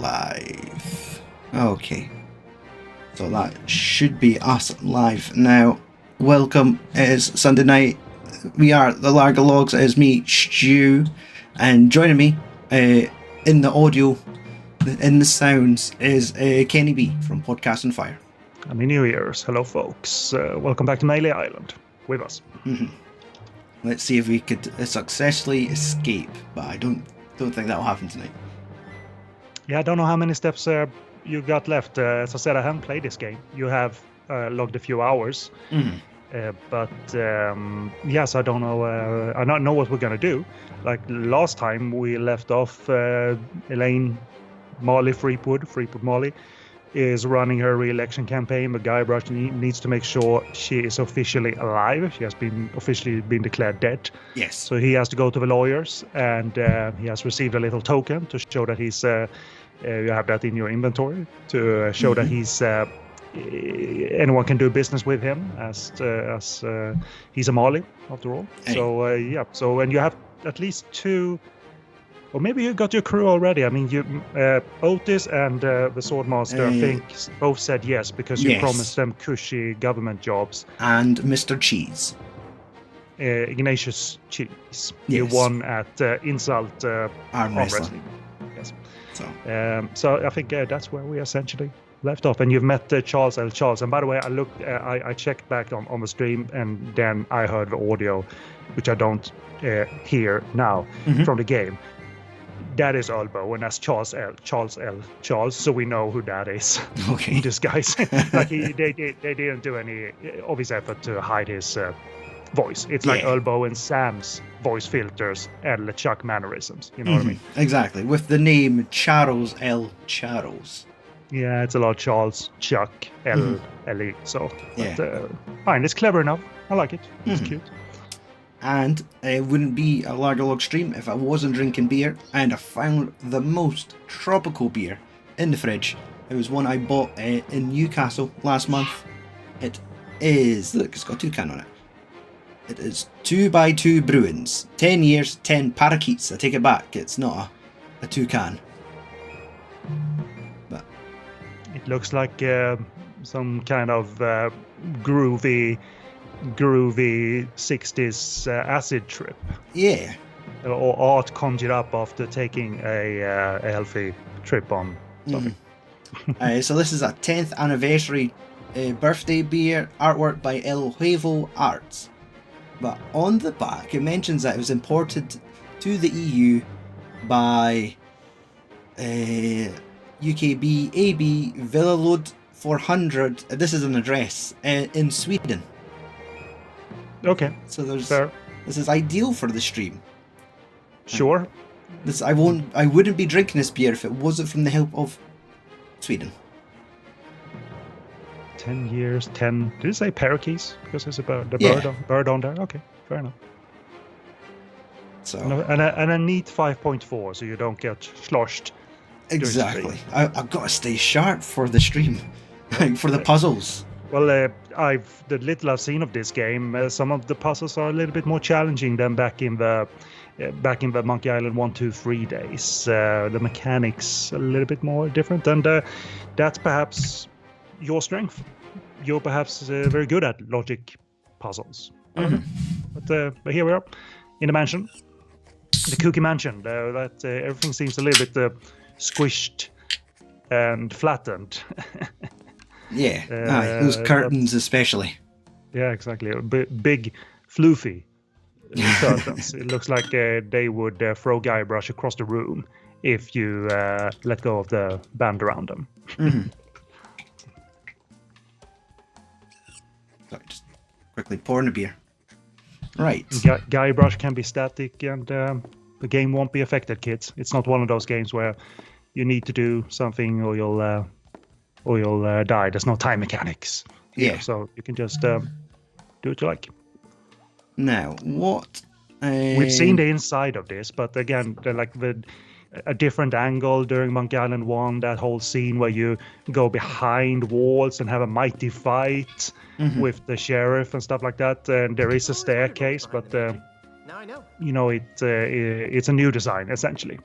live. Okay. So that should be us live now. Welcome. It is Sunday night. We are the Larger Logs. It is me, Stu, and joining me in the audio, in the sounds, is Kenny B from Podcast and Fire. Happy New Year's. Hello, folks. Welcome back to Mystes Island with us. Mm-hmm. Let's see if we could successfully escape, but I don't think that'll happen tonight. Yeah, I don't know how many steps you got left. As I said, I haven't played this game. You have logged a few hours. Mm-hmm. Yes, I don't know. I don't know what we're gonna do. Like last time, we left off. Elaine Molly Freepwood Molly is running her re-election campaign, but Guybrush needs to make sure she is officially alive. She has officially been declared dead. Yes. So he has to go to the lawyers, and he has received a little token to show that he's. You have that in your inventory to show that he's. Anyone can do business with him as he's a Molly after all. Hey. So yeah. So when you have at least two. Or maybe you got your crew already. I mean, you, Otis and the Swordmaster, I think, both said yes because you promised them cushy government jobs. And Mr. Cheese. Ignatius Cheese. Yes. You won at Insult Arm Wrestling. Yes. So I think that's where we essentially left off. And you've met Charles L. Charles. And by the way, I checked back on the stream, and then I heard the audio, which I don't hear now from the game. That is Elbow, and that's Charles L. Charles, so we know who that is. Okay. This guy's like they didn't do any obvious effort to hide his voice. It's like Elbow and Sam's voice filters and LeChuck mannerisms. You know what I mean? Exactly. With the name Charles L. Charles. Yeah, it's a lot of Charles, Chuck, L. L.E. So, but, fine. It's clever enough. I like it. It's cute. And it wouldn't be a Larger Log stream if I wasn't drinking beer, and I found the most tropical beer in the fridge. It was one I bought in Newcastle last month. It is, look, it's got a toucan on it. It is 2x2 Brewings, 10 years, 10 Parakeets. I take it back, it's not a toucan. But it looks like some kind of groovy 60s acid trip. Yeah. Or art conjured up after taking a healthy trip on something. So this is a 10th anniversary birthday beer, artwork by El Huevo Arts. But on the back it mentions that it was imported to the EU by UKB AB Villalod 400. This is an address in Sweden. Okay. So this is ideal for the stream. Sure. I wouldn't be drinking this beer if it wasn't from the help of Sweden. 10 years, 10. Did it say Parakeets? Because there's a bird on there. Okay, fair enough. So and a neat 5.4, so you don't get sloshed. Exactly. I've got to stay sharp for the stream, for the puzzles. Well, the little I've seen of this game, some of the puzzles are a little bit more challenging than back in the Monkey Island 1, 2, 3 days. The mechanics a little bit more different, and that's perhaps your strength. You're perhaps very good at logic puzzles. But here we are in the mansion, the Cookie Mansion. That everything seems a little bit squished and flattened. Yeah, those curtains especially. Yeah, exactly. Big, floofy curtains. It looks like they would throw Guybrush across the room if you let go of the band around them. Sorry, just quickly pouring a beer. Right. Guybrush can be static, and the game won't be affected, kids. It's not one of those games where you need to do something or you'll die. There's no time mechanics. Yeah. So you can just do what you like. Now, what? We've seen the inside of this, but again, a different angle during Monkey Island 1, that whole scene where you go behind walls and have a mighty fight with the sheriff and stuff like that. And there is a staircase, but you know, it's a new design essentially.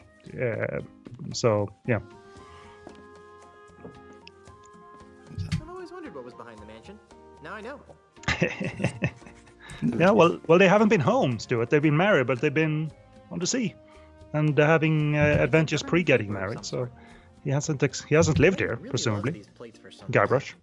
So yeah. what was behind the mansion. Now I know. Yeah, well, they haven't been home, Stuart. They've been married, but they've been on the sea, and they're having adventures pre-getting married. So he hasn't lived here, presumably. Guybrush.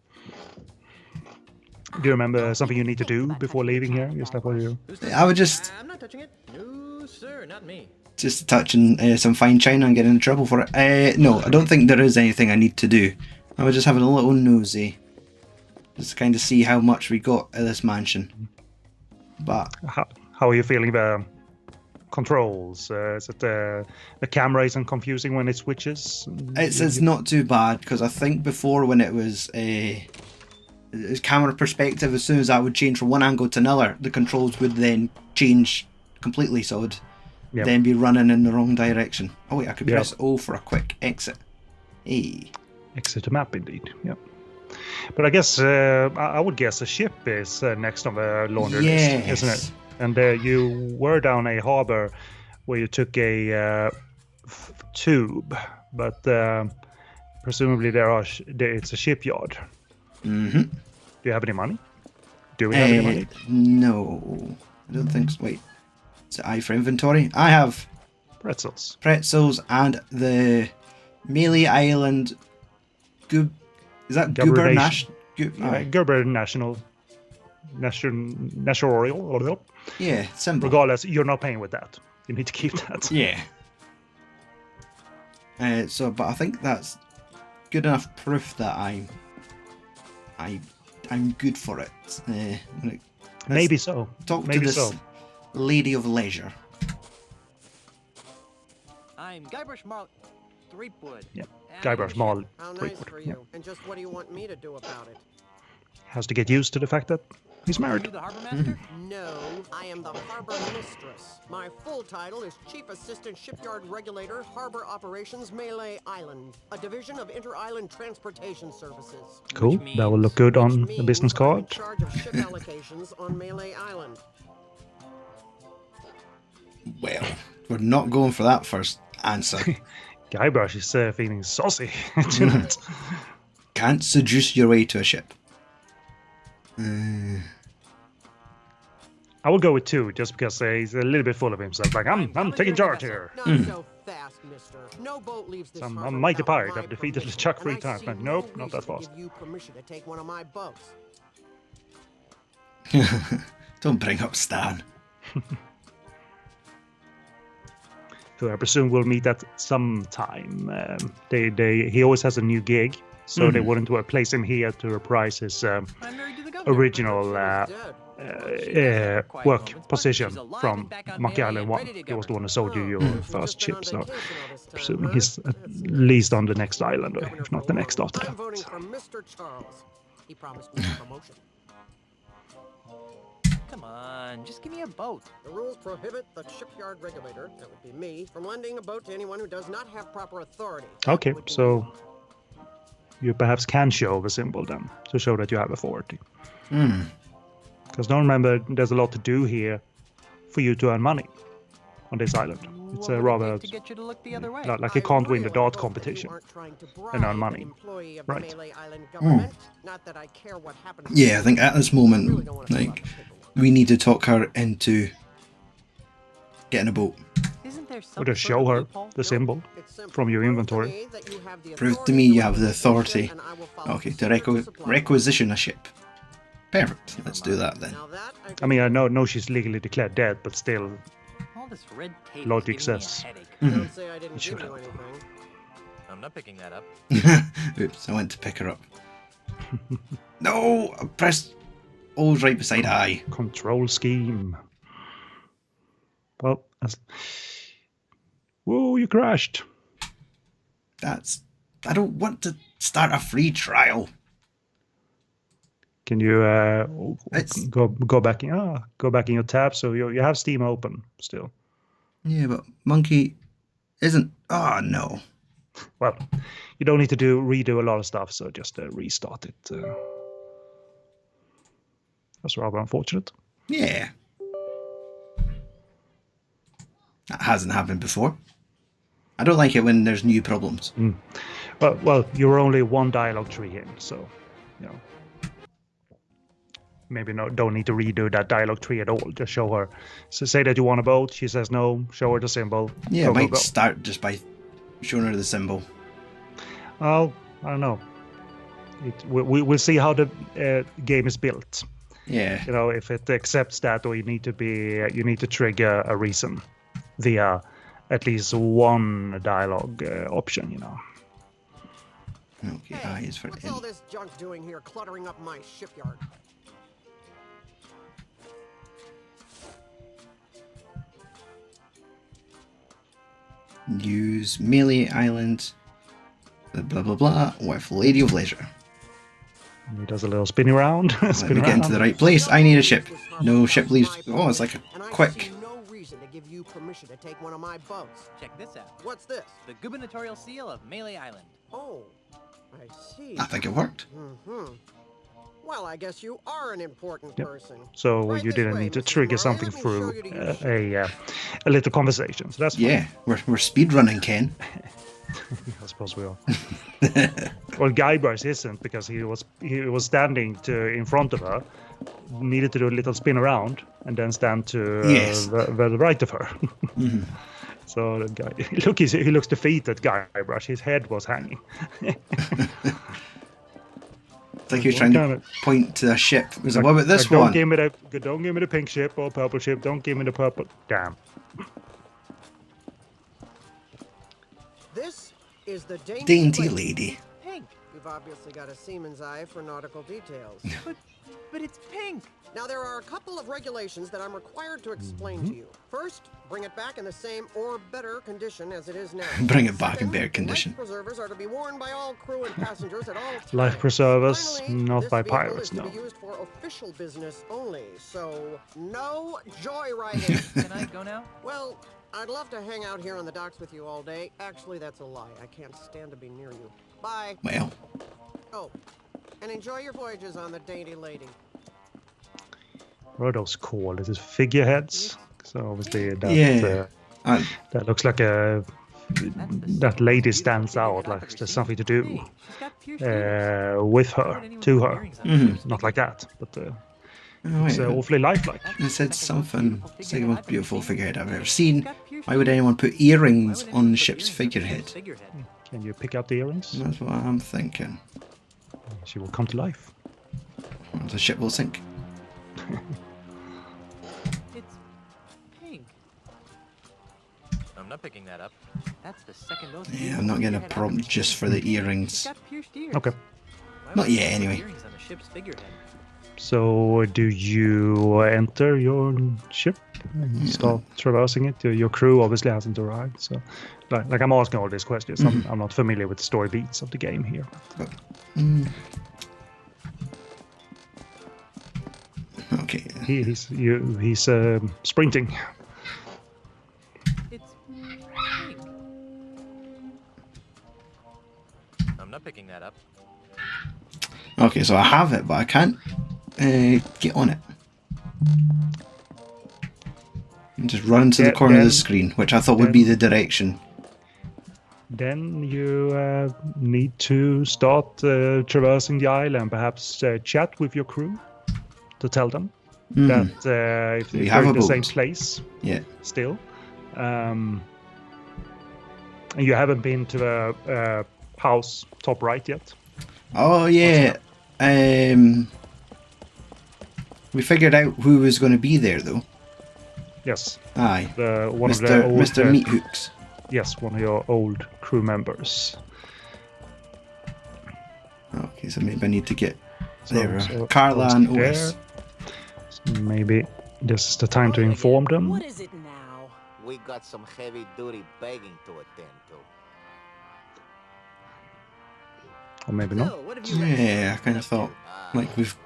Do you remember something you need to do before leaving here? Is that what you? I would just I'm not touching it. No, sir, not me. just touching some fine china and getting in trouble for it. No, I don't think there is anything I need to do. I was just having a little nosy, just to kind of see how much we got at this mansion. But How are you feeling about controls? Is it the camera isn't confusing when it switches? it's not too bad, because I think before, when it was camera perspective, as soon as I would change from one angle to another, the controls would then change completely, so I'd then be running in the wrong direction. Oh wait, I could press O for a quick exit. Hey. Exit the map, indeed. Yep. But I guess I would guess a ship is next on the laundry list, isn't it? And you were down a harbour where you took a tube, but presumably it's a shipyard. Mm-hmm. Do you have any money? Do we have any money? No, I don't think so. Wait, is it I for inventory? I have pretzels and the Mystes Island is that Goober National? National. Yeah, symbol. Regardless, you're not paying with that. You need to keep that. Yeah. But I think that's good enough proof that I'm good for it. Maybe so. Talk to this lady of leisure. I'm Guybrush Marl Threepwood. Yeah, Guybrush Marl How nice Threepwood. for Yeah. you. And just what do you want me to do about it? Has to get used to the fact that he's Are married. you the harbor master? No, I am the Harbor Mistress. My full title is Chief Assistant Shipyard Regulator, Harbor Operations, Mystes Island, a division of Inter-Island Transportation Services. Cool. Which That will look good Which on means the business I'm card. in charge of ship allocations on Mystes Island. Well, we're not going for that first answer. Guybrush is feeling saucy tonight. Can't seduce your way to a ship. I will go with 2, just because he's a little bit full of himself. Like, I'm taking charge here. Not so fast, mister. No boat leaves this I'm a harbor mighty without pirate. my I've defeated permission, Chuck and 3 I times. see Like, no nope, not that reason to fast. give you permission to take one of my boats. Don't bring up Stan. So I presume we'll meet at some time. He always has a new gig, so they wouldn't place him here to reprise his I'm married to the governor. original Dead. work position from Monkey Island 1. He was the one who sold you your first chip, so presuming he's at least on the next island, or if not the next after I'm voting that. for Mr. Charles. He promised me a promotion. Come on, just give me a boat. The rules prohibit the shipyard regulator, that would be me, from lending a boat to anyone who does not have proper authority. That Okay, would be so you perhaps can show the symbol then, to show that you have authority. Because don't remember, there's a lot to do here for you to earn money on this island. It's What would it rather take to get you to look the other way. like you I can't win the really dart hope that competition you aren't trying to and earn bribe money. an employee of Right. the Mystes Island government. Not that I care what happens. Yeah, I think at this moment, like, we need to talk her into getting a boat. Isn't there Or some just sort show of her loophole? the symbol It's simple. from your Prove to inventory. me that you have the Prove to authority me you have the requisition, authority. and I will follow Okay, to procedures supply. requisition a ship. Perfect. Let's do that then. Now that I mean, I know she's legally declared dead, but still, All this red tape Logic is giving me a says. headache. Don't say I didn't should give you have. anything. I'm not picking that up. Oops, I went to pick her up. No, I pressed O's right beside I. control scheme. Well, whoa, you crashed. I don't want to start a free trial. Can you It's- go back in your tab? So you have Steam open still. Yeah, but Monkey isn't. Oh no. Well, you don't need to redo a lot of stuff, so just restart it. That's rather unfortunate. Yeah. That hasn't happened before. I don't like it when there's new problems. Well, you're only one dialogue tree in, so you know. maybe don't need to redo that dialogue tree at all. Just show her. So say that you want a boat. She says no. Show her the symbol. Yeah, go, I might go. start just by showing her the symbol. Oh, I don't know. We'll see how the game is built. Yeah. You know, if it accepts that, or you need to trigger a reason via at least one dialogue option. You know. Okay, I is for what's in. all this junk doing here cluttering up my shipyard? Use Melee Island, blah blah blah, with Lady of Leisure. And he does a little spinny round. Let me get into the right place. I need a ship. No ship leaves. Oh, it's like a And I quick. see no reason to give you permission to take one of my boats. Check this out. What's this? The gubernatorial seal of Melee Island. Oh, I see. I think it worked. Mm-hmm. Well, I guess you are an important Yep. person. So Right you this didn't way, need to Mrs. trigger Murray. something Let me show through you to your a little conversation. So that's fine. Yeah, we're speed running, Ken. I suppose we are. Well, Guybrush isn't, because he was standing in front of her, needed to do a little spin around, and then stand to Yes. the right of her. Mhm. So the guy, he looks defeated. Guybrush, his head was hanging. It's like he was trying to point to a ship. It was like, what about this don't one? Give me don't give me the pink ship or purple ship. Don't give me the purple. Damn. This is the Dainty lady. Pink. You've obviously got a seaman's eye for nautical details. But it's pink. Now, there are a couple of regulations that I'm required to explain to you. First, bring it back in the same or better condition as it is now. Bring it back in Second, better condition. Life preservers are to be worn by all crew and passengers at all times. Life preservers, Finally, not this by vehicle pirates, is to no. be used for official business only, so no joyriding. Can I go now? Well, I'd love to hang out here on the docks with you all day. Actually, that's a lie. I can't stand to be near you. Bye. Well, Oh, and enjoy your voyages on the Dainty Lady. What are those called? Is it figureheads? So obviously that yeah. that looks like that lady stands out, like there's something to do with her, to her. Mhm. Not like that, but Oh, it's wait. awfully lifelike. It said something. It's the most beautiful figurehead I've ever seen. Why would anyone put earrings on the ship's figurehead? Can you pick out the earrings? That's what I'm thinking. She will come to life. The ship will sink. It's pink. I'm not picking that up. That's the second most. Yeah, I'm not getting a prompt just for the earrings. It's got pierced ears. Okay. Why Not would yet, you put anyway. earrings on the ship's figurehead? So do you enter your ship and start traversing it? Your crew obviously hasn't arrived, so like I'm asking all these questions. I'm not familiar with the story beats of the game here. Okay. He's sprinting. It's pink. I'm not picking that up. Okay, so I have it, but I can't get on it. And just run to the Yeah, corner of then- the screen, which I thought would be the direction. Then you need to start traversing the island. Perhaps chat with your crew to tell them that if We they're have in a the same boat. place Yeah. still, and you haven't been to the house top right yet. Oh yeah. We figured out who was going to be there, though. Yes, Aye. one of the Mr. old, Mr. Meat Hooks. Yes, one of your old crew members. Okay, so maybe I need to get So- there. so Carla Otis and there. Otis. So maybe this is the time to inform them. What is it now? We got some heavy-duty begging to attend to. Or maybe not. So, what have you guys Yeah, I kind been of up to? thought, like, we've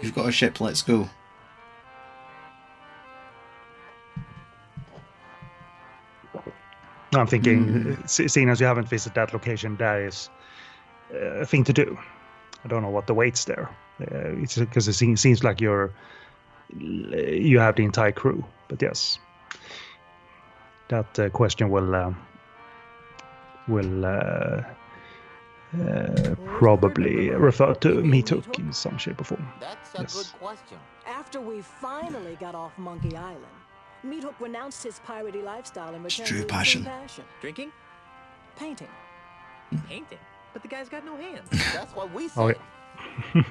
Where got a ship. Let's go. I'm thinking, seeing as you haven't visited that location, that is a thing to do. I don't know what awaits there. It's because it seems like you have the entire crew. But yes, that question will probably referred to Meat Hook in some shape or form. That's a Yes. good question. After we finally got off Monkey Island, Meat Hook renounced his piratey lifestyle and returned true to his passion. true passion, Drinking? painting. Painting? But the guy's got no hands. That's what we said. Oh, yeah.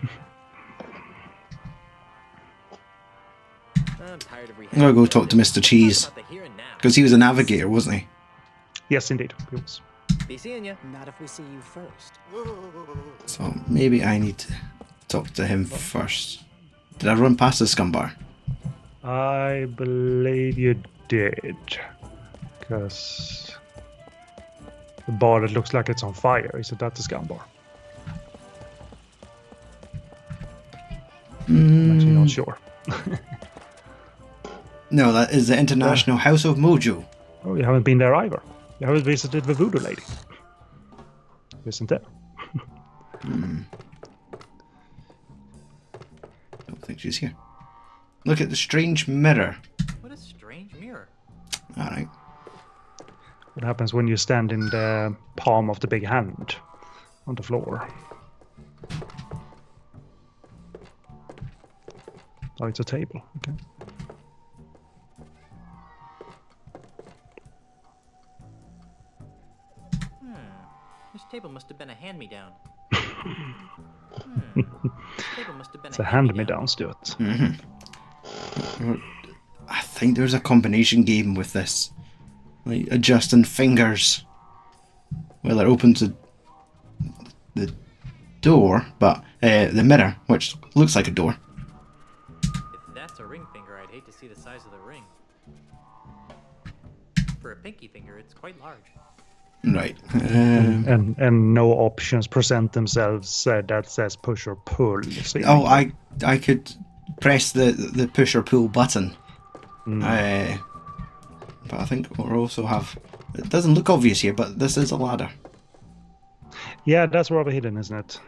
I'm tired of I'm gonna go talk to Mr. Cheese. Because he was a navigator, wasn't he? Yes, indeed. He was. Be seeing ya. Not if we see you first. So maybe I need to talk to him first. Did I run past the scum bar? I believe you did. Because the bar that looks like it's on fire, isn't that the scum bar? I'm actually not sure. No, that is the International House of Mojo. Oh, you haven't been there either. You haven't visited the voodoo lady. Isn't there? Don't think she's here. Look at the strange mirror. What a strange mirror. Alright. What happens when you stand in the palm of the big hand on the floor? Oh, it's a table. Okay. This table must have been a hand-me-down. This table must have been It's a hand-me-down, Stuart. I think there's a combination game with this. Like adjusting fingers. Well, it opens the door, but the mirror, which looks like a door. If that's a ring finger, I'd hate to see the size of the ring. For a pinky finger, it's quite large. Right. And no options present themselves that says push or pull. So Oh, I could press the push or pull button. But I think we'll also have... It doesn't look obvious here, but this is a ladder. Yeah, that's rather hidden, isn't it?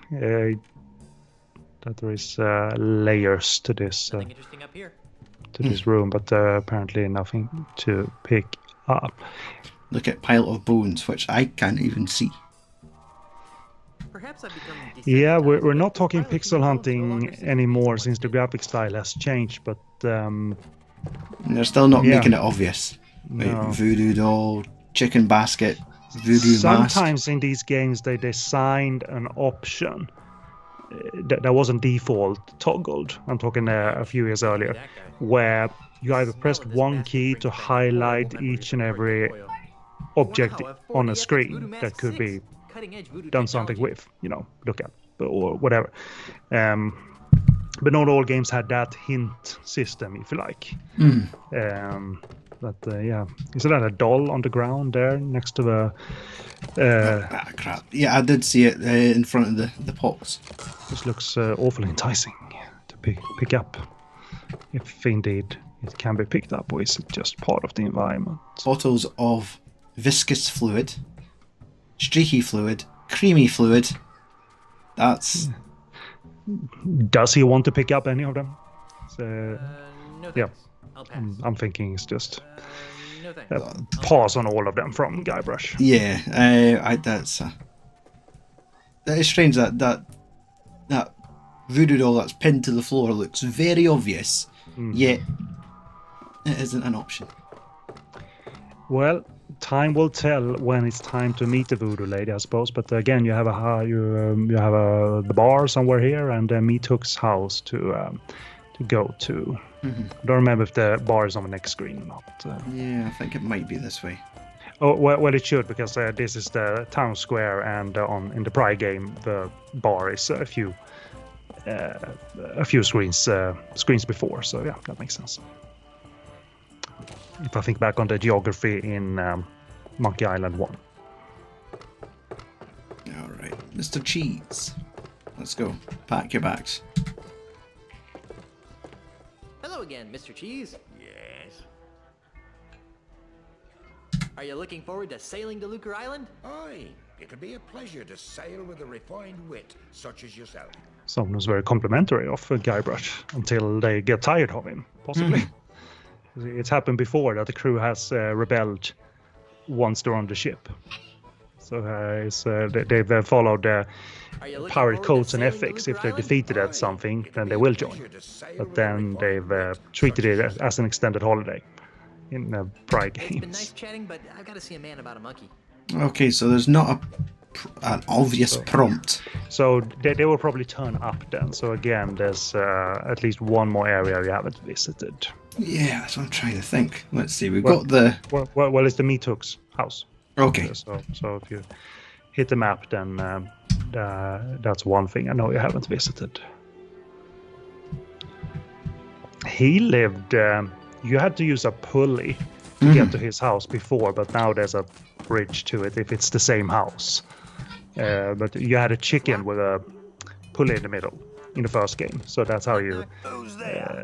That there is layers to this Nothing interesting up here. to this room, but apparently nothing to pick up. Look at pile of bones, which I can't even see. Perhaps I've become Yeah, we're desensitized, not but talking violent pixel humans no longer hunting seem anymore to since the graphic style has changed, but They're still not Yeah. making it obvious. Like No. voodoo doll, chicken basket, voodoo mask. sometimes in these games they designed an option that wasn't default toggled. I'm talking a few years earlier, That guy. where you either Smell pressed of this one bastard key brings to back horrible highlight memories each and of every Oil. object Wow, a on a 40FX screen Voodoo Mask that could 6. be Cutting-edge voodoo done something technology. with, look at or whatever. But not all games had that hint system, if you like. Yeah, isn't that a doll on the ground there next to the? Ah, crap. Yeah, I did see it in front of the pots. This looks awfully enticing to pick up, if indeed it can be picked up, or is it just part of the environment? Bottles of viscous fluid, streaky fluid, creamy fluid. That's... Does he want to pick up any of them? So, No thanks. yeah. I'll pass. I'm thinking it's just No thanks. pause on all of them from Guybrush. Yeah, that's... that is strange that voodoo doll that's pinned to the floor looks very obvious, yet it isn't an option. Well, time will tell when it's time to meet the voodoo lady, I suppose. But again, you have the bar somewhere here, and Meat Hook's house to go to. I don't remember if the bar is on the next screen or not. Yeah, I think it might be this way. Oh well, it should, because this is the town square, and in the prior game, the bar is a few screens before. So yeah, that makes sense. If I think back on the geography in Monkey Island 1. Alright, Mr. Cheese. Let's go. Pack your bags. Hello again, Mr. Cheese. Yes. Are you looking forward to sailing to Lucre Island? Aye, it'll be a pleasure to sail with a refined wit such as yourself. Someone who's very complimentary of Guybrush until they get tired of him, possibly. It's happened before that the crew has rebelled once they're on the ship. So they've followed Are you looking pirate forward to codes and sailing to ethics. Lucre If they're Island? defeated at something, then they will join. But then they've treated it as an extended holiday in prior It's been nice games. chatting, but I've got to see a man about a monkey. Okay, so there's not an obvious prompt. So they will probably turn up then. So again, there's at least one more area you haven't visited. Yeah, that's what I'm trying to think. Let's see, we've Well- got the... Well, it's the Meat Hook's house. Okay, So if you hit the map, then that's one thing I know you haven't visited. He lived. You had to use a pulley to get to his house before, but now there's a bridge to it if it's the same house. But you had a chicken with a pulley in the middle in the first game, so that's how you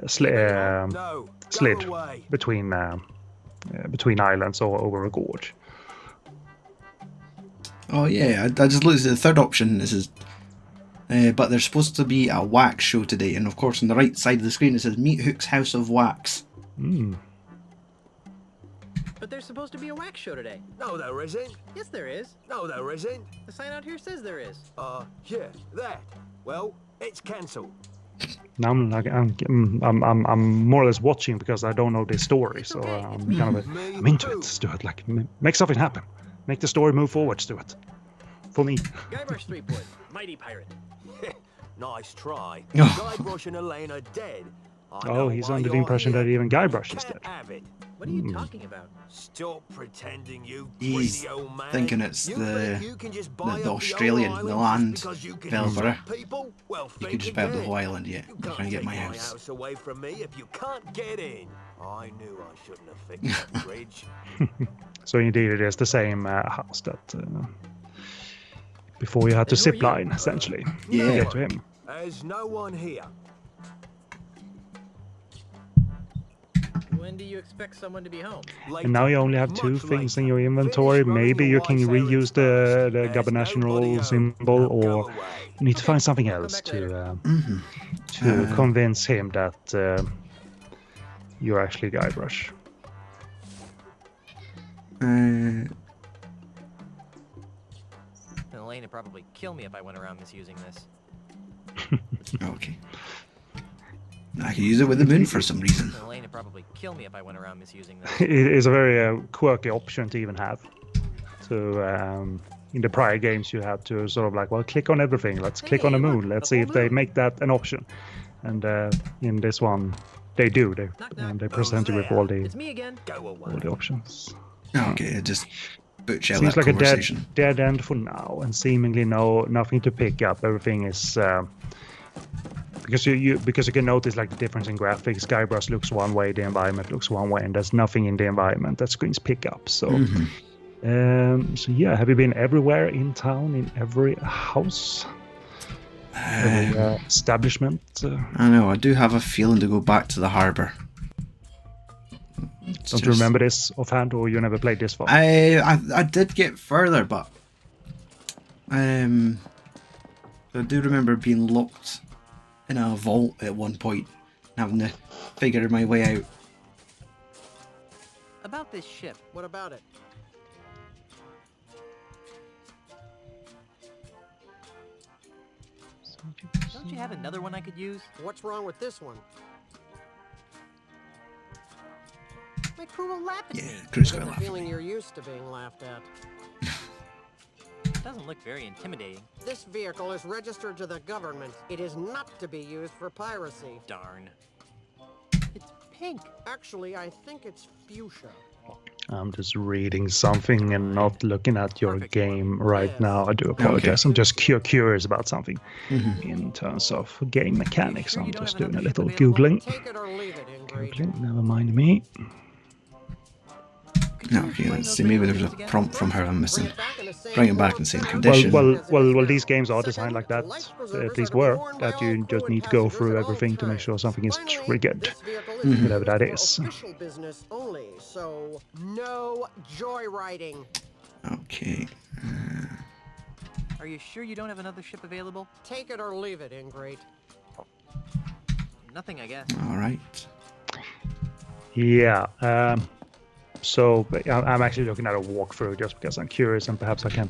slid between islands or over a gorge. Oh yeah, I just looked at the third option. This is, but there's supposed to be a wax show today, and of course on the right side of the screen it says Meat Hook's House of Wax. But there's supposed to be a wax show today. No, there isn't. Yes, there is. No, there isn't. The sign out here says there is. Yeah, that. Well, it's cancelled. Now I'm more or less watching because I don't know this story, so I'm kind of I'm into it, Stuart. Like make something happen, make the story move forward, Stuart. For me. Guybrush Threepwood, mighty pirate. Nice try. Guybrush and Elaine are dead. I know Oh, he's why under the you're impression here. that even Guybrush is Can't dead. have it. What are you talking about? Stop pretending, you He's greedy old man. thinking it's You the- think you can just buy the up Australian, whole the island land just because you can developer. insult people? Well, You think could just buy up the again. whole island, yeah. You I'm can't trying to get take my house. away from me if you can't get in. I knew I shouldn't have fixed that bridge. So indeed, it is the same house that before you had to Then who are zip you? line essentially to Yeah. get to him. There's no one here. When do you expect someone to be home? And now you only have two things in your inventory. Maybe you can reuse the Gabanational symbol, or you need to find something else to convince him that you're actually Guybrush. And Elaine would probably kill me if I went around misusing this. Okay. I can use it with the moon for some reason. And Elaine would probably kill me if I went around misusing this. It is a very quirky option to even have. So in the prior games you had to sort of like, well, click on everything. Let's click on the moon. Let's see if they make that an option. And in this one, they do. They present you with all It's the me again. options. Okay, it just butch out Seems that like a conversation. dead end for now, and seemingly nothing to pick up. Everything is because you can notice like the difference in graphics. Guybrush looks one way, the environment looks one way, and there's nothing in the environment that screens pick up. So, so yeah, have you been everywhere in town, in every house, every establishment? I know, I do have a feeling to go back to the harbour. Don't you remember this offhand, or you never played this far? I did get further, but I do remember being locked in a vault at one point, having to figure my way out. About this ship. What about it? Don't you have another one I could use? What's wrong with this one? My crew will laugh at Yeah, me. Crew's I gonna have a laugh. feeling you're used to being laughed at. It doesn't look very intimidating. This vehicle is registered to the government. It is not to be used for piracy. Darn. It's pink. Actually, I think it's fuchsia. I'm just reading something and not looking at your Perfect. game right now. I do apologize. I'm just curious about something in terms of game mechanics. Sure you I'm don't just have doing a another little ship available? googling. Take it or leave it, Ingrid. Googling, never mind me. No, okay, let's see. Maybe there's a prompt from her I'm missing. Bring Bring it back in the same condition. Well, these games are designed like that. At least were that you just need to go through everything to make sure something is triggered, whatever that is. Official business only, so no joyriding. Okay. Are you sure you don't have another ship available? Take it or leave it, Ingrid. Nothing, I guess. All right. Yeah. So I'm actually looking at a walkthrough just because I'm curious and perhaps I can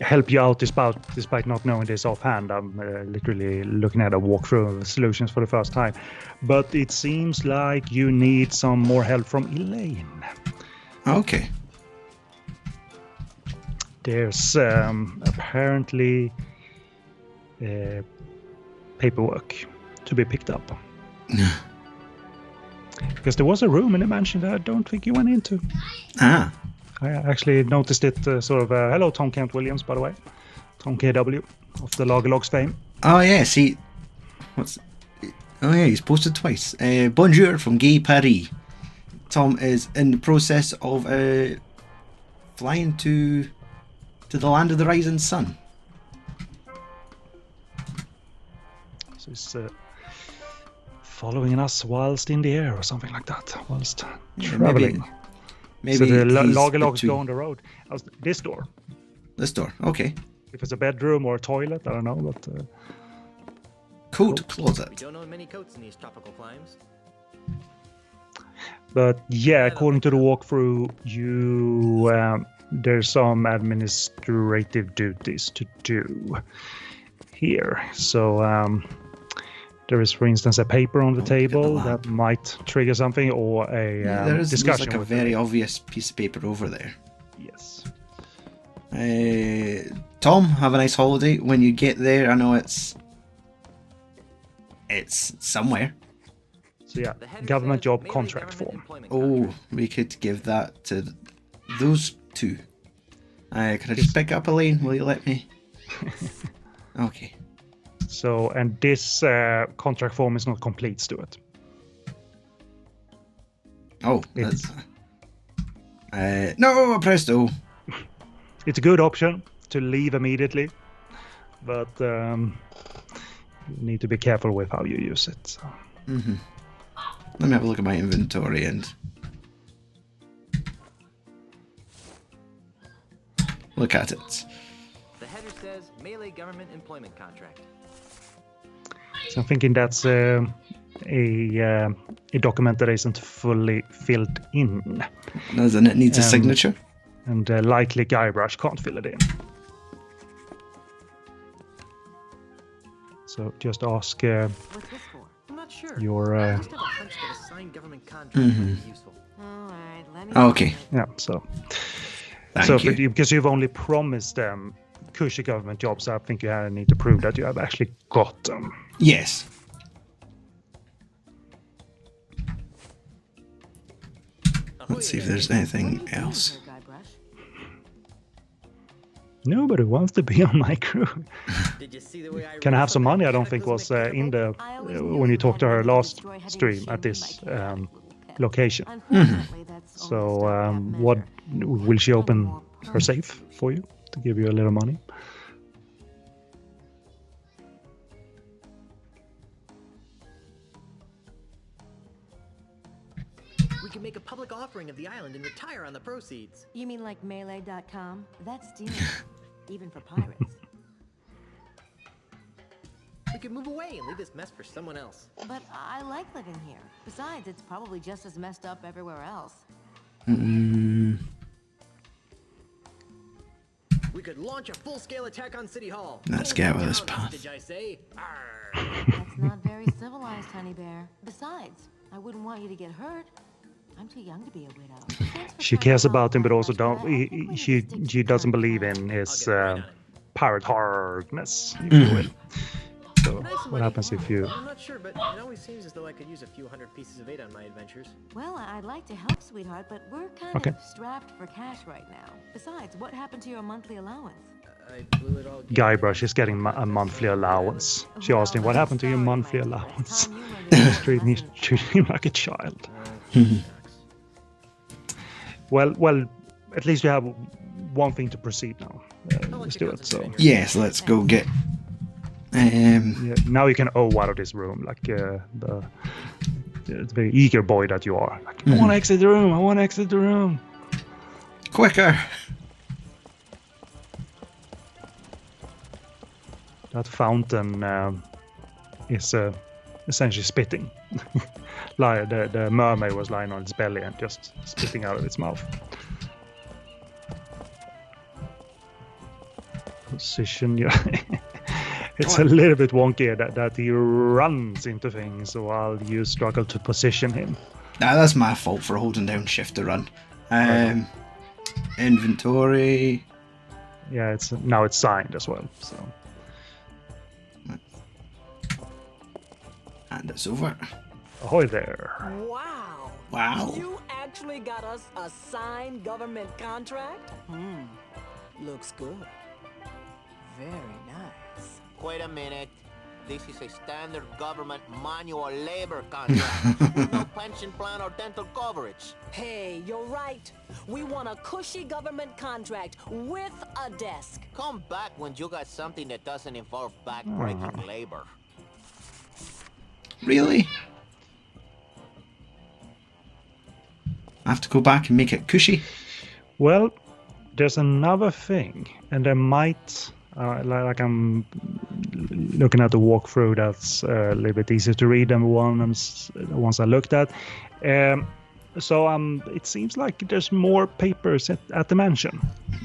help you out despite not knowing this offhand. I'm literally looking at a walkthrough of solutions for the first time. But it seems like you need some more help from Elaine. Okay. There's apparently paperwork to be picked up. Because there was a room in the mansion that I don't think you went into. Ah. I actually noticed it hello, Tom Kent Williams, by the way. Tom KW of the Logs fame. Oh, yeah, see. Oh, yeah, he's posted twice. Bonjour from Gay Paris. Tom is in the process of flying to the land of the rising sun. So he's following us whilst in the air or something like that, whilst traveling. Maybe so the he's logs go on the road. This door. This door, okay. If it's a bedroom or a toilet, I don't know, but... Coat We closet. don't own many coats in these tropical climes. But yeah, according to the walkthrough, there's some administrative duties to do here. So there is, for instance, a paper on the table that might trigger something, or a There's discussion. like a very obvious piece of paper over there. Yes. Tom, have a nice holiday. When you get there, I know it's somewhere. So yeah, government job contract form. Oh, we could give that to those two. Can I just pick up Elaine? Will you let me? Okay. So, and this contract form is not complete, Stuart. Oh, that's... no, presto. It's a good option to leave immediately, but you need to be careful with how you use it. So. Mm-hmm. Let me have a look at my inventory and look at it. The header says Melee government employment contract. So I'm thinking that's a document that isn't fully filled in. Doesn't it need a signature? And likely Guybrush can't fill it in. So just ask What's this for? I'm not sure. your... I just have a hunch that a signed government contract would be useful. All right, let me. Okay. Yeah, so... Thank you. Because you've only promised them cushy government jobs, I think you need to prove that you have actually got them. Yes. Let's see if there's anything else. Nobody wants to be on my crew. Did you see the way I Can I have some money? I don't think was in the when you talked to her last stream at this location. So what will she open her safe for you to give you a little money? We can make a public offering of the island and retire on the proceeds. You mean like melee.com? That's stealing, even for pirates. We could move away and leave this mess for someone else. But I like living here. Besides, it's probably just as messed up everywhere else. We could launch a full-scale attack on City Hall. Let's get with this path. Did I say? That's not very civilized, honey bear. Besides, I wouldn't want you to get hurt. I'm too young to be a widow. She cares about him, but also she doesn't believe in his pirate hardness, if you will. So what happens if you... I'm not sure, but it always seems as though I could use a few hundred pieces of 8 on my adventures. Well, I'd like to help, sweetheart, but we're kind of strapped for cash right now. Besides, what happened to your monthly allowance? I blew it all. Guybrush is getting a monthly allowance. She asked him, what happened to your monthly allowance? He's treating him like a child. Well, at least you have one thing to proceed now. Let's do it. So Yes, let's go get... yeah, now you can out of this room, like the very eager boy that you are. Like, I want to exit the room. I want to exit the room. Quicker! That fountain is essentially spitting. Like the mermaid was lying on its belly and just spitting out of its mouth. Position, yeah. It's a little bit wonky that he runs into things while you struggle to position him. Nah, that's my fault for holding down shift to run. Inventory. Yeah, now it's signed as well. So And it's over. ahoy there. Wow. Wow. You actually got us a signed government contract? Looks good. Very nice. Wait a minute. This is a standard government manual labor contract. No pension plan or dental coverage. Hey, you're right. We want a cushy government contract with a desk. Come back when you got something that doesn't involve back-breaking labor. Really? I have to go back and make it cushy? Well, there's another thing, and there might, like I'm looking at the walkthrough, that's a little bit easier to read than the ones I looked at. So it seems like there's more papers at the mansion.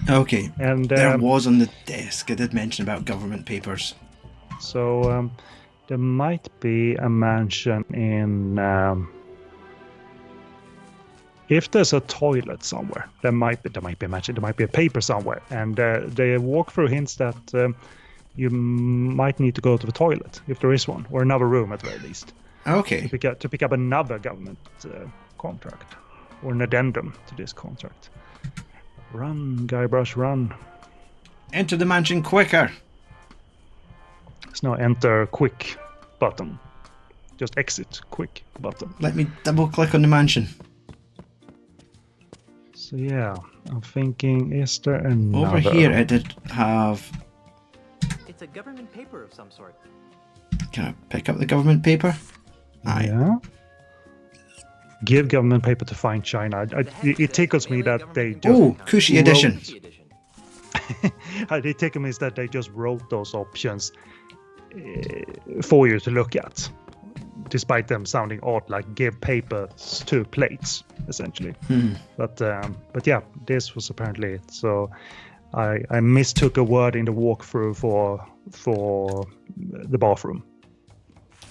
Okay. And there was on the desk. I did mention about government papers. So there might be a mansion in. If there's a toilet somewhere, there might be a mansion. There might be a paper somewhere, and the walkthrough hints that you might need to go to the toilet if there is one, or another room at the very least. Okay. To pick up another government contract, or an addendum to this contract. Run, Guybrush, run! Enter the mansion quicker. There's no enter quick button. Just exit quick button. Let me double click on the mansion. So yeah, I'm thinking, is there another? Over here it did have... It's a government paper of some sort. Can I pick up the government paper? Aye. Yeah. Give government paper to find China. It tickles me that they just... Oh, Cushy edition. It tickles me that they just wrote those options for you to look at. Despite them sounding odd, like give papers to plates, essentially. But yeah, this was apparently it. So I mistook a word in the walkthrough for the bathroom,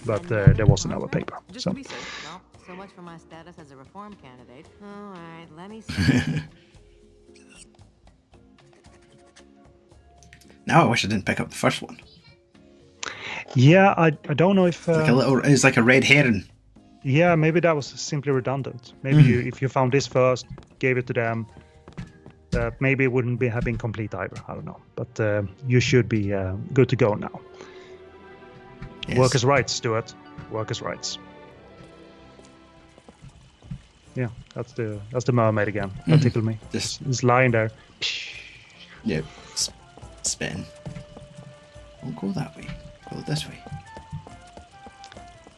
but there was another paper. Just So to be safe. Well, so much for my status as a reform candidate. All right, let me see. Now I wish I didn't pick up the first one. yeah, I don't know if It's like a red herring. yeah, maybe that was simply redundant. Maybe if you found this first, gave it to them, maybe it wouldn't have been complete either. I don't know, but you should be good to go now. Yes. Workers' rights, Stuart. Workers' rights. Yeah, that's the mermaid again. That tickled me. Just lying there. Yeah, spin. Don't go that way. Go this way.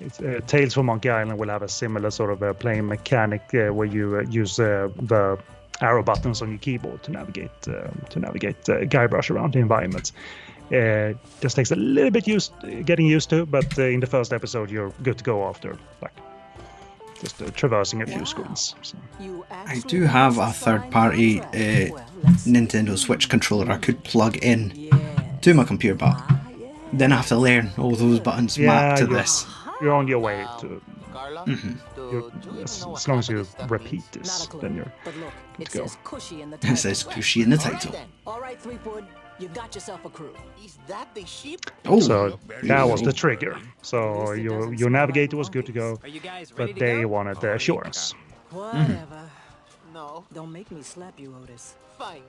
It's, Tales from Monkey Island will have a similar sort of playing mechanic where you use the arrow buttons on your keyboard to navigate Guybrush around the environment. Just takes a little bit getting used to, but in the first episode you're good to go after like just traversing a few screens. So. I do have a third-party Nintendo Switch controller I could plug in to my computer, but then I have to learn all those buttons mapped to this. You're on your way to. Carla, As long as you repeat this, then you're But look, good it to go. says Cushy in the It title. says Cushy in the title. All right, Threepwood, you got yourself a crew. is that the ship? Oh, So that was the trigger. So your navigator was good to go, Are you guys ready but to they go? wanted the assurance. Whatever. No. Don't make me slap you, Otis. Fine.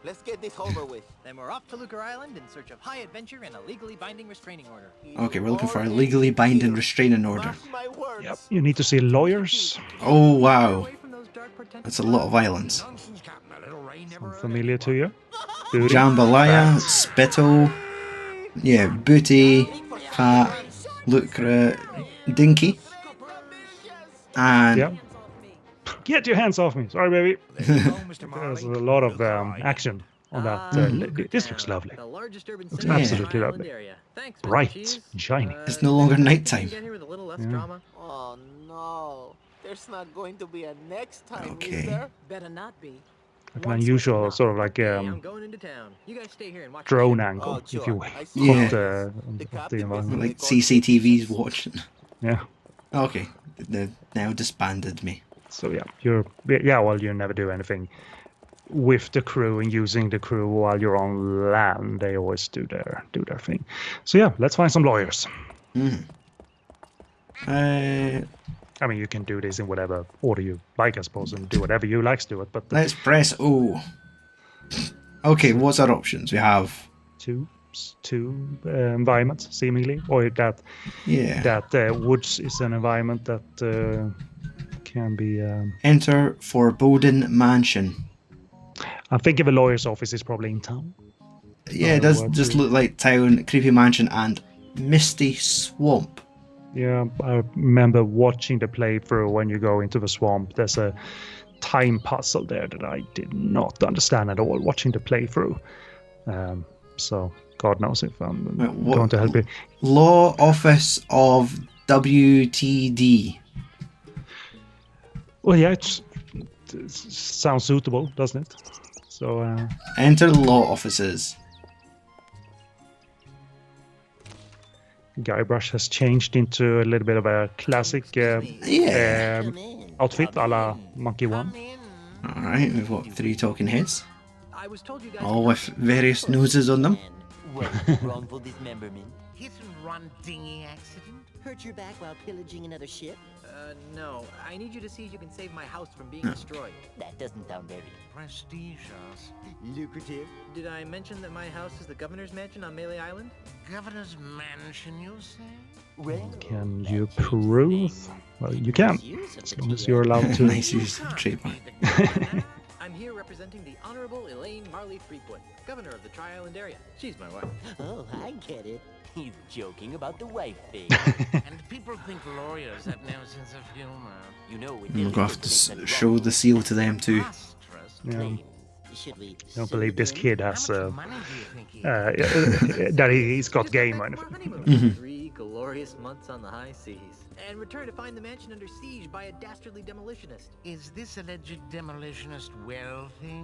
Let's get this over with. Then we're off to Lucre Island in search of high adventure and a legally binding restraining order. okay, we're looking for a legally binding restraining order. Mark my words. Yep. You need to see lawyers. Oh, wow. Away from those dark potentials. That's a lot of violence. Nonsense, Captain. A little rain never hurt Familiar to you? Duty? Jambalaya, Spittle, yeah, Booty, Fat, Lucre, Dinky, and Yeah. Get your hands off me. Sorry, baby. There you go, Mr. There's Marley. a lot of Lucre Island. action on that. This looks lovely. The largest urban Looks center in the absolutely Island lovely. area. Thanks, Mr. Bright Cheese. and shiny. It's no longer Can nighttime. you get here with a little less Yeah. drama? Oh no, there's not going to be a next time, Okay. is there? Better not be. Like an unusual sort of like Hey, I'm going into town. You guys stay here and watch drone the game. angle, Oh, if you sure. will, I see. Yeah. of The the captain environment. Like CCTV's watching. Yeah. Okay, they've now disbanded me. So yeah, well, you never do anything with the crew and using the crew while you're on land. They always do their thing. So yeah, let's find some lawyers. I mean, you can do this in whatever order you like, I suppose, and do whatever you like to do it. But Let's press O. Okay, what's our options? We have two environments seemingly, or that woods is an environment that can be. Enter Foreboding Mansion. I think if a lawyer's office is probably in town. Yeah, it does just look like town, creepy mansion, and misty swamp. Yeah, I remember watching the playthrough. When you go into the swamp, there's a time puzzle there that I did not understand at all watching the playthrough. So God knows if I'm going to help you. Law Office of WTD. Well, yeah, it sounds suitable, doesn't it? So Enter law offices. Guybrush has changed into a little bit of a classic outfit a la Monkey One. Alright, we've got 3 talking heads. I was told you guys All with various noses on them. Wrongful dismemberment. Hit and run dinghy accident? Hurt your back while pillaging another ship? No. I need you to see if you can save my house from being destroyed. That doesn't sound very Prestigious. lucrative. Did I mention that my house is the governor's mansion on Melee Island? Governor's mansion, you say? Well, Can you prove? Well, you can, use of as the long as TR. you're allowed to. Nice use of trademark. I'm here representing the Honorable Elaine Marley Threepwood, governor of the Tri-Island area. She's my wife. Oh, I get it. He's joking about the wife thing. And people think lawyers have no sense of humor. You know, it We're never going to have to makes them show wrong. the seal to them too. Preposterous. Yeah. Should we I don't sue believe this him? kid How has much money do you think he that he's got Just game got or back from our anything. honeymoon. 3 glorious months on the high seas. And return to find the mansion under siege by a dastardly demolitionist. Is this alleged demolitionist wealthy?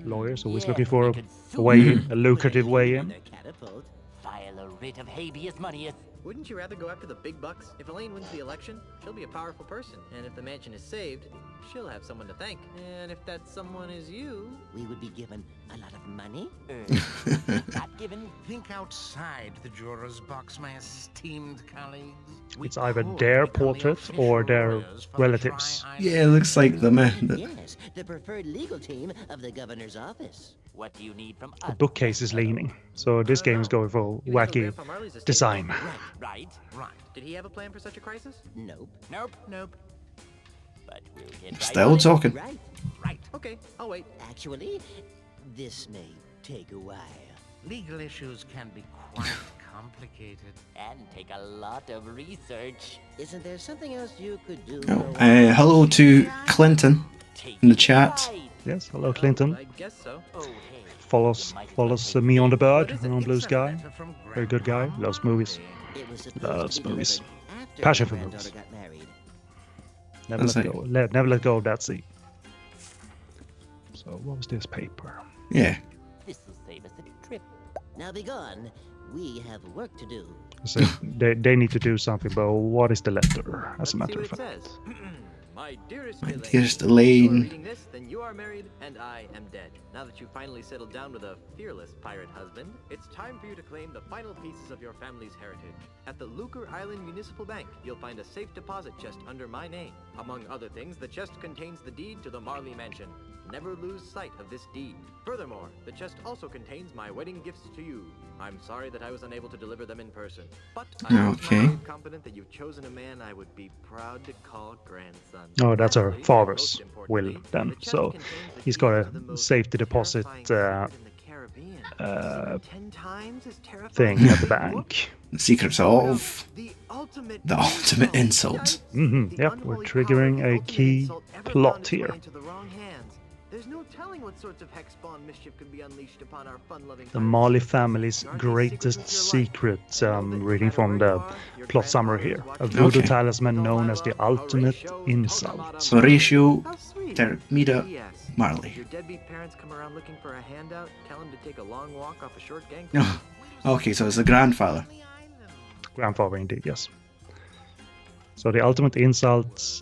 Lawyers always Yeah, looking for we a could sue way him. in, a lucrative way in. Their catapult. File a writ of habeas moneyus. Wouldn't you rather go after the big bucks? If Elaine wins the election, she'll be a powerful person. And if the mansion is saved, she'll have someone to thank. And if that someone is you... We would be given a lot of money. Not given. Think outside the juror's box, my esteemed colleagues. We It's either could their become the portrait official or their lawyers for the relatives. Tri-Island. Yeah, it looks like them. Yes, the preferred legal team of the governor's office. What do you need from The us? bookcase is leaning, so this game is going for You handled wacky Grandpa Marley's estate. design. Right. Right. Did he have a plan for such a crisis? Nope. Nope. But we'll get right Still on it. talking. Right. Okay, I'll wait. Actually, this may take a while. Legal issues can be quite complicated. And take a lot of research. Isn't there something else you could do? Oh, hello to Clinton in the chat. Yes, hello Clinton. I guess so. Oh, hey. Follows me on the bird, What is it? on Blue Sky. Letter from Very good guy, Grandma loves movies. Marley. It was supposed Loves to be movies. delivered after Passion my for granddaughter movies. got married. Never That's let it. go. Never let go of that sea. So what was this paper? Yeah. This will save us a trip. Now be gone. We have work to do. So they need to do something, but what is the letter? As Let's a matter see of what fact. it says. My dearest My Elaine, dearest if you are Elaine. reading this, then you are married and I am dead. Now that you've finally settled down with a fearless pirate husband, it's time for you to claim the final pieces of your family's heritage. At the Lucre Island Municipal Bank, you'll find a safe deposit chest under my name. Among other things, the chest contains the deed to the Marley Mansion. Never lose sight of this deed. Furthermore, the chest also contains my wedding gifts to you. I'm sorry that I was unable to deliver them in person, but I'm Okay. confident that you've chosen a man I would be proud to call grandson. Oh, that's our Lastly, father's most importantly, will then. the chest So contains the he's keys got to the a most safety deposit terrifying secret in the Caribbean. 10 times as terrifying thing as at the Big Whoop. The bank. secrets of The ultimate insult. Mhm, The yep, we're unholy triggering power of the a ultimate key insult ever plot found its way here. into the wrong hands. There's no telling what sorts of hex-spawn mischief could be unleashed upon our fun-loving The pirates. Marley family's There aren't these greatest secrets secret, of your life. reading from the plot summary here. A voodoo talisman known as the ultimate insult. Horatio How sweet. Termita P.S. Marley. If your deadbeat parents come around looking for a handout, tell them to take a long walk off a short gang. Okay, so it's the grandfather. Grandfather indeed, yes. So the ultimate insult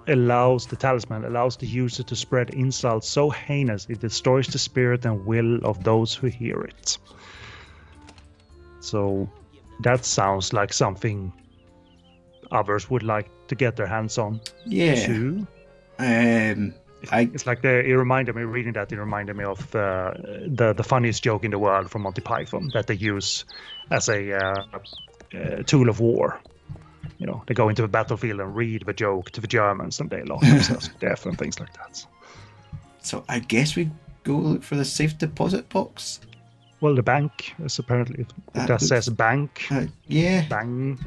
allows the user to spread insults so heinous it destroys the spirit and will of those who hear it. So that sounds like something others would like to get their hands on Yeah. too. It's like it reminded me, reading that, it reminded me of the funniest joke in the world from Monty Python that they use as a tool of war. You know, they go into the battlefield and read the joke to the Germans and they laugh themselves to death and things like that. So I guess we go look for the safe deposit box. Well, the bank is apparently, that says bank. Yeah. Bang.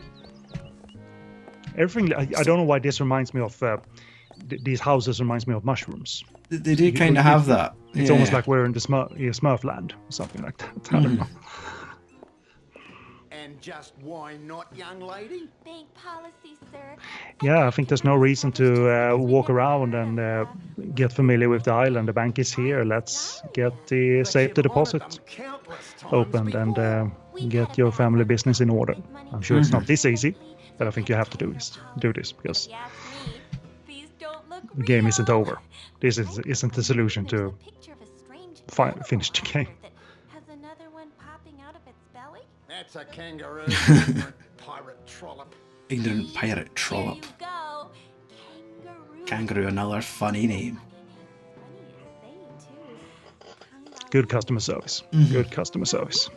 Everything, I don't know why this reminds me of, these houses reminds me of mushrooms. They do kind of have that. It's almost like we're in the Smurfland or something like that. I don't know. And just why not, young lady? Bank policy, sir. Yeah, I think there's no reason to walk around and get familiar with the island. The bank is here. Let's get the safe deposit opened and get your family business in order. I'm sure it's not this easy, but I think you have to do this because the game isn't over. This isn't the solution to finish the game. That's a kangaroo. Pirate trollop. Ignorant pirate trollop. Kangaroo, another funny name. Good customer service. Good customer service.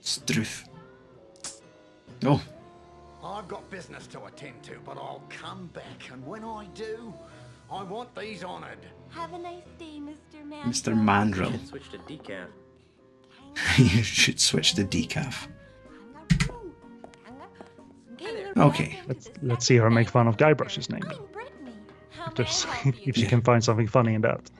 Struth. Oh. I've got business to attend to, but I'll come back, and when I do, I want these honoured. Have a nice day, Mr. Mandrill. Mr. Mandrill. Switch to decaf. You should switch to decaf. Okay. Let's see her make fun of Guybrush's name. Just if she can find something funny in that.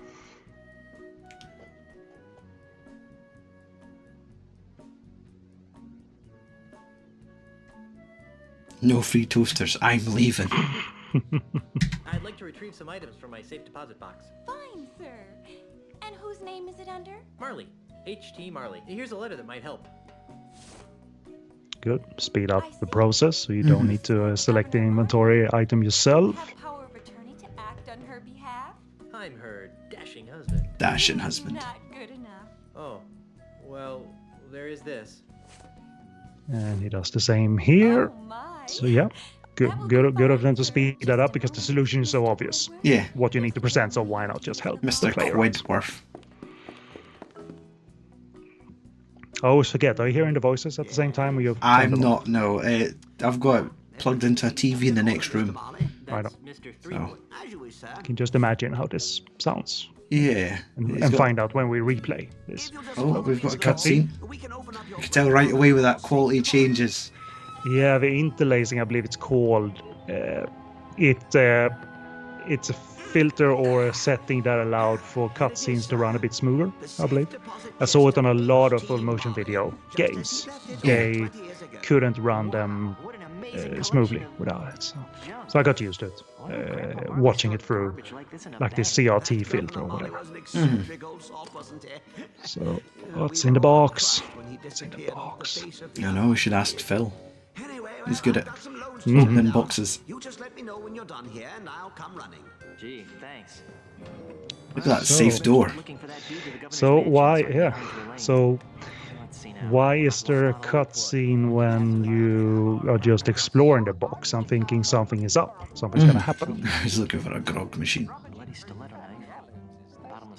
No free toasters. I'm leaving. I'd like to retrieve some items from my safe deposit box. Fine, sir. And whose name is it under? Marley. H.T. Marley. Here's a letter that might help. Good. Speed up the process so you don't need to select the inventory item yourself. Power of attorney to act on her behalf? I'm her dashing husband. Dashing husband. Not good enough. Oh, well, there is this. And he does the same here. So yeah, good of them to speed that up because the solution is so obvious. Yeah. What you need to present, so why not just help Mr. the player? Quidworth. I always forget. Are you hearing the voices at the same time? Or you've I'm not. No, I've got it plugged into a TV in the next room. I know. So. You can just imagine how this sounds. Yeah. And find out when we replay this. Oh, we've got a cutscene. You can tell right away where that quality changes. Yeah, the interlacing, I believe it's called. It's a filter or a setting that allowed for cutscenes to run a bit smoother, I believe. I saw it on a lot of full motion video games. They couldn't run them smoothly without it. So I got used to it, watching it through like this CRT filter or whatever. So what's in the box? What's in the box? I know, we should ask Phil. He's good at opening boxes. You just let me know when you're done here, and I'll come running. Gee, thanks. Look at that safe door. So why is there a cutscene when you are just exploring the box? I'm thinking something is up. Something's gonna happen. He's looking for a grog machine.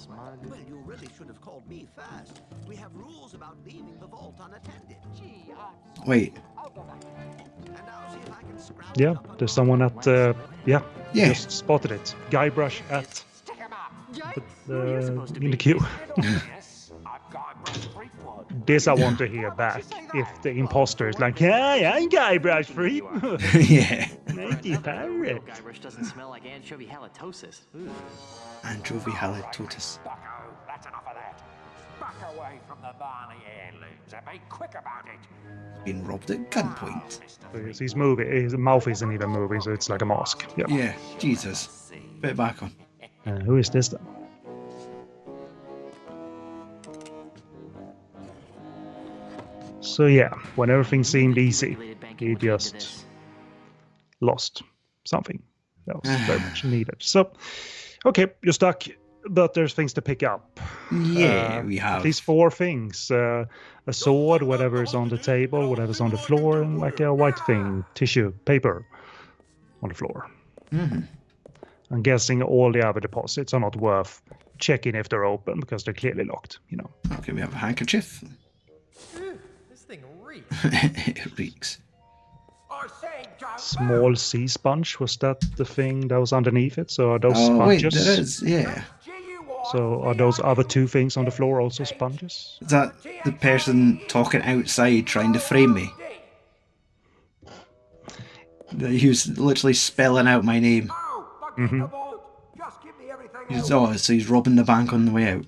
Well, you really should have called me first. We have rules about leaving the vault unattended. Wait. And I'll see if I can scrap Yeah, there's someone at Yeah. just spotted it. Guybrush at in the queue. This I want to hear back. If the imposter is like, "Hey, I'm Guybrush for you." Yeah. Snaky parrot. Guybrush doesn't smell like anchovy halitosis. Ooh. Anchovy halitosis. Bucko, that's enough of that. Back away from the Barney heirlooms and be quick about it. Being robbed at gunpoint. He's moving. His mouth isn't even moving, so it's like a mask. Yeah. Yeah, Jesus. Bit back on. Who is this then? So yeah, when everything seemed easy, he just lost something that was very much needed. So, okay, you're stuck, but there's things to pick up. Yeah, we have at least 4 things: a sword, whatever is on the table, whatever's on the floor, and like a white thing, tissue, paper, on the floor. I'm guessing all the other deposits are not worth checking if they're open because they're clearly locked. You know. Okay, we have a handkerchief. This thing reeks. It reeks. Small sea sponge, was that the thing that was underneath it? So are those Wait, sponges? there is, yeah. So are those other 2 things on the floor also sponges? Is that the person talking outside trying to frame me? He was literally spelling out my name. So he's robbing the bank on the way out.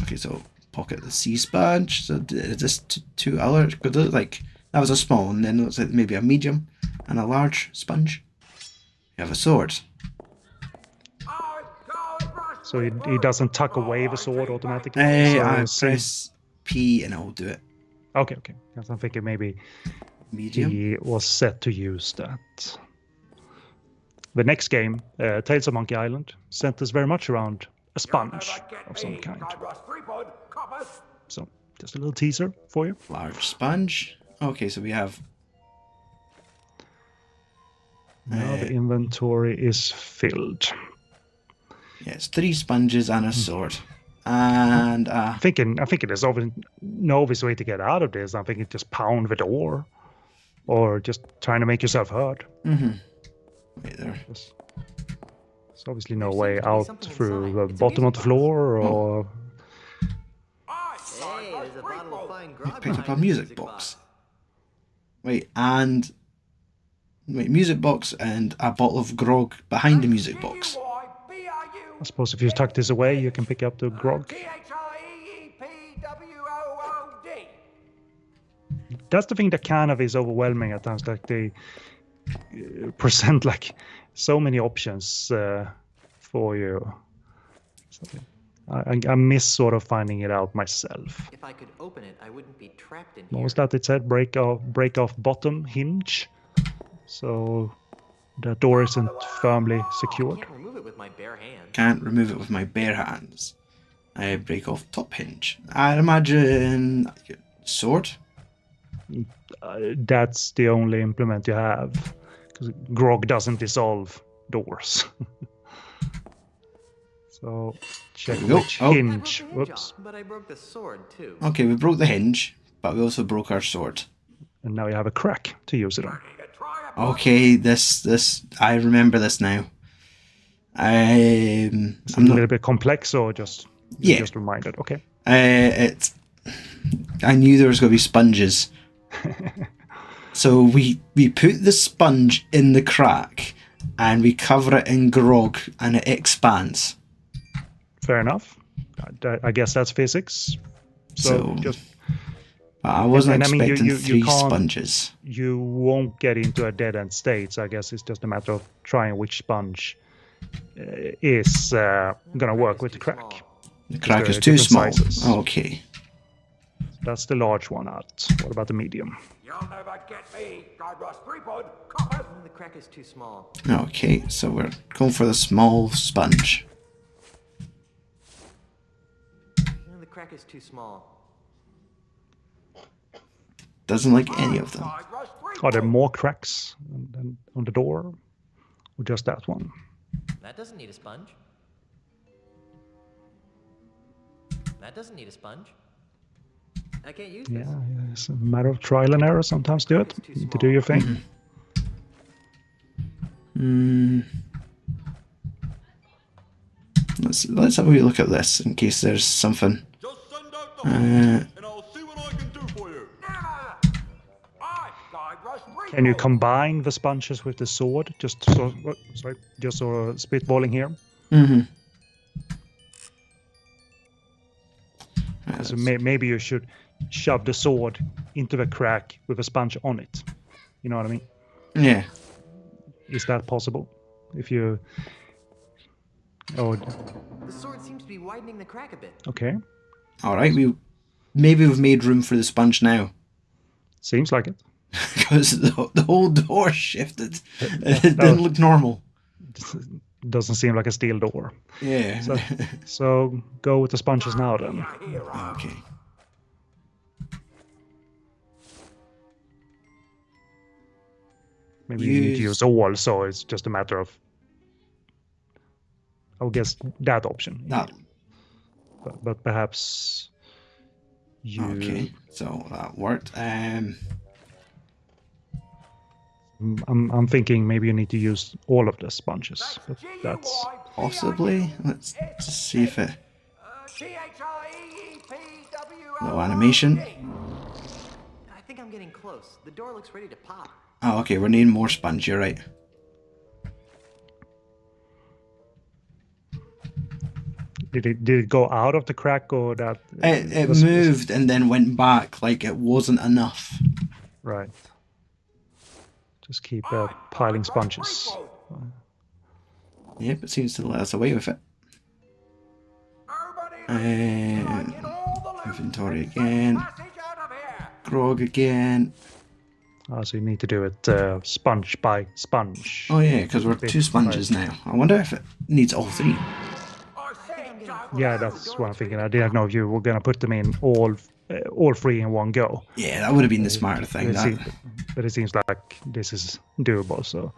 Okay, so pocket the sea sponge. So is this 2 other? Could look like that was a small, and then it looks like maybe a medium and a large sponge. You have a sword. So he doesn't tuck away the sword automatically? I So press P and I'll do it. Okay. Because I'm thinking maybe Medium. he was set to use that. The next game, Tales of Monkey Island, centers very much around a sponge of some kind. So, just a little teaser for you. Large sponge. Okay, so we have... Now the inventory is filled. Yeah, it's 3 sponges and a sword. And I'm thinking there's no obvious way to get out of this. I'm thinking just pound the door. Or just trying to make yourself heard. Wait there. There's obviously no way out through the bottom of the floor or... Hey, there's a bottle of fine grog Picked up a behind the music box. Wait, music box and a bottle of grog behind the music box. I suppose if you tuck this away, you can pick up the grog. That's the thing that kind of is overwhelming at times. Like they present like so many options for you. I miss sort of finding it out myself. If I could open it, I wouldn't be trapped in What here. was that? It said break off bottom hinge, so the door isn't firmly secured. I can't remove it with my bare hands. Can't remove it with my bare hands. I break off top hinge. I'd imagine sword. That's the only implement you have, because grog doesn't dissolve doors. So check There we go. which Oh. hinge. I broke the hinge Whoops. off, but I broke the sword too. Okay, we broke the hinge, but we also broke our sword. And now you have a crack to use it on. Okay, this I remember this now. It's a little bit complex, or just just reminded. Okay. I knew there was going to be sponges, so we put the sponge in the crack, and we cover it in grog, and it expands. Fair enough. I guess that's physics. So just. I wasn't And I mean, expecting you 3 can't- sponges. You won't get into a dead end state, so I guess it's just a matter of trying which sponge is going to work with the crack. The crack is There are too different small. sizes. Okay. That's the large one out. What about the medium? You'll never get me, Guybrush Threepwood, coppers. The crack is too small. Okay, so we're going for the small sponge. The crack is too small. Doesn't like any of them. Are there more cracks on the door? Or just that one? That doesn't need a sponge. That doesn't need a sponge. I can't use this. Yeah, it's a matter of trial and error. Sometimes do it. You need to do your thing. Let's have a wee look at this in case there's something. Can you combine the sponges with the sword? Just so, just sort of spitballing here. Mm-hmm. So maybe you should shove the sword into the crack with a sponge on it. You know what I mean? Yeah. Is that possible? If you... Oh, The sword seems to be widening the crack a bit. okay. All right. Maybe we've made room for the sponge now. Seems like it. Because the whole door shifted. It didn't look normal. Doesn't seem like a steel door. Yeah. So go with the sponges now then. Okay. Maybe you need to use all, so it's just a matter of... I would guess that option. That. But perhaps you... Okay, so that worked. I'm thinking maybe you need to use all of the sponges. But that's... Possibly. Let's just see if it... No animation. I think I'm getting close. The door looks ready to pop. Oh, okay, we're needing more sponge, you're right. Did it go out of the crack or that? It moved and then went back like it wasn't enough. Right. Just keep piling sponges. Yep, it seems to let us away with it. Inventory again. Grog again. So you need to do it sponge by sponge. Oh yeah, because we're 2 sponges now. I wonder if it needs all 3. Yeah, that's what I'm thinking. I didn't know if you were going to put them in all 3 in one go. Yeah, that would have been the smarter thing. But it seems like this is doable, so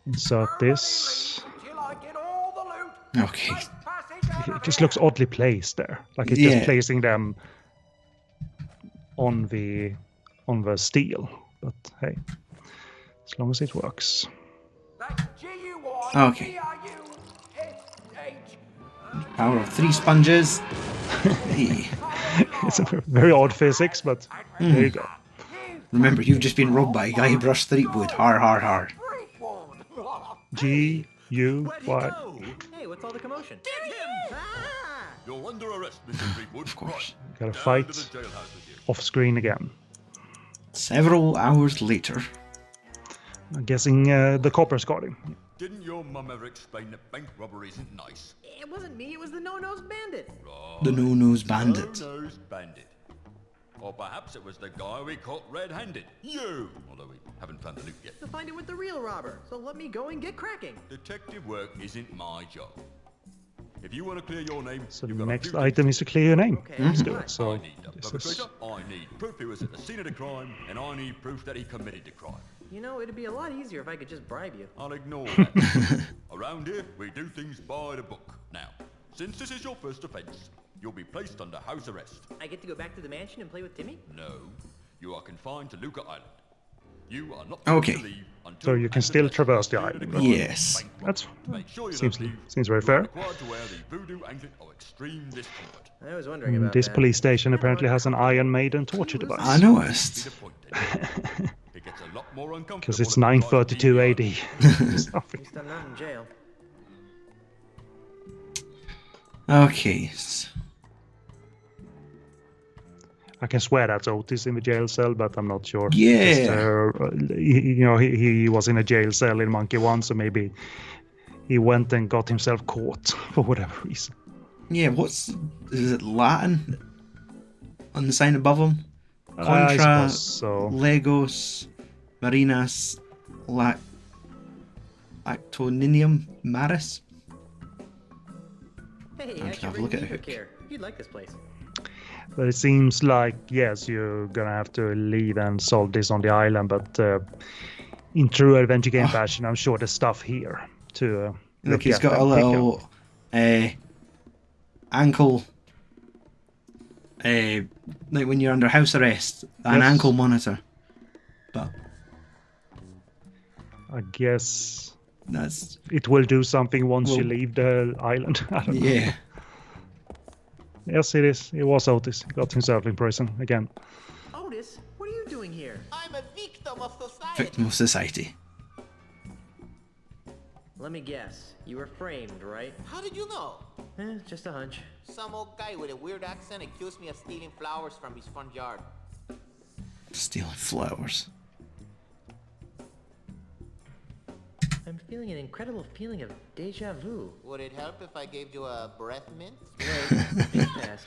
insert this. Okay. It just looks oddly placed there. Like it's just placing them on the steel. But hey, as long as it works. Okay. Power of 3 sponges. Hey. It's a very odd physics, but there you go. Remember, you've just been robbed by a guy who brushed Threepwood. Har, har, har. G-U-Y. Hey, what's all the commotion? You're under arrest, Mr. Threepwood. Of course. Gotta fight off screen again. Several hours later. I'm guessing the coppers got him. Didn't your mum ever explain that bank robbery isn't nice? It wasn't me, it was the no-nose bandit. Right. The no-nose bandit. No-nose bandit. Or perhaps it was the guy we caught red-handed. You! Although we haven't found the loot yet. To find it with the real robber, so let me go and get cracking. Detective work isn't my job. If you want to clear your name, So the next item is to clear your name. Okay, Let's do it. So I need the perpetrator, I need proof he was at the scene of the crime, and I need proof that he committed the crime. You know, it'd be a lot easier if I could just bribe you. I'll ignore that. Around here, we do things by the book. Now, since this is your first offence, you'll be placed under house arrest. I get to go back to the mansion and play with Timmy? No, you are confined to Lucre Island. You are not Okay. to leave until So you can still traverse the island. Right? Yes. That's Make sure you seems don't leave. very You are fair. required to wear the voodoo anklet of extreme discomfort. I was wondering about This that. police station apparently has an Iron Maiden torture device. I noticed. It gets a lot more uncomfortable. Because it's if you try to 932 AD. At least I'm not in jail. Okay. I can swear that's Otis in the jail cell, but I'm not sure. Yeah. He was in a jail cell in Monkey 1, so maybe he went and got himself caught for whatever reason. Yeah, is it Latin on the sign above him? I Contra, suppose so. Legos, Marinas, Actoninium Maris. Hey, I I can should have a bring look at Lucre Hook. here. You'd like this place. But it seems like, yes, you're gonna have to leave and solve this on the island, but in true adventure game fashion, I'm sure there's stuff here to Look, he's at got a and pick little ankle, like when you're under house arrest, an Yes. ankle monitor. But I guess that's it will do something once you Well- leave the island. I don't know. yeah. Yes, it is. It was Otis. He got himself in prison again. Otis, what are you doing here? I'm I'm a victim of society. Victim of society. Let me guess. You were framed, right? How did you know? Just a hunch. Some old guy with a weird accent accused me of stealing flowers from his front yard. Stealing flowers. I'm feeling an incredible feeling of deja vu. Would it help if I gave you a breath mint? Wait, think fast.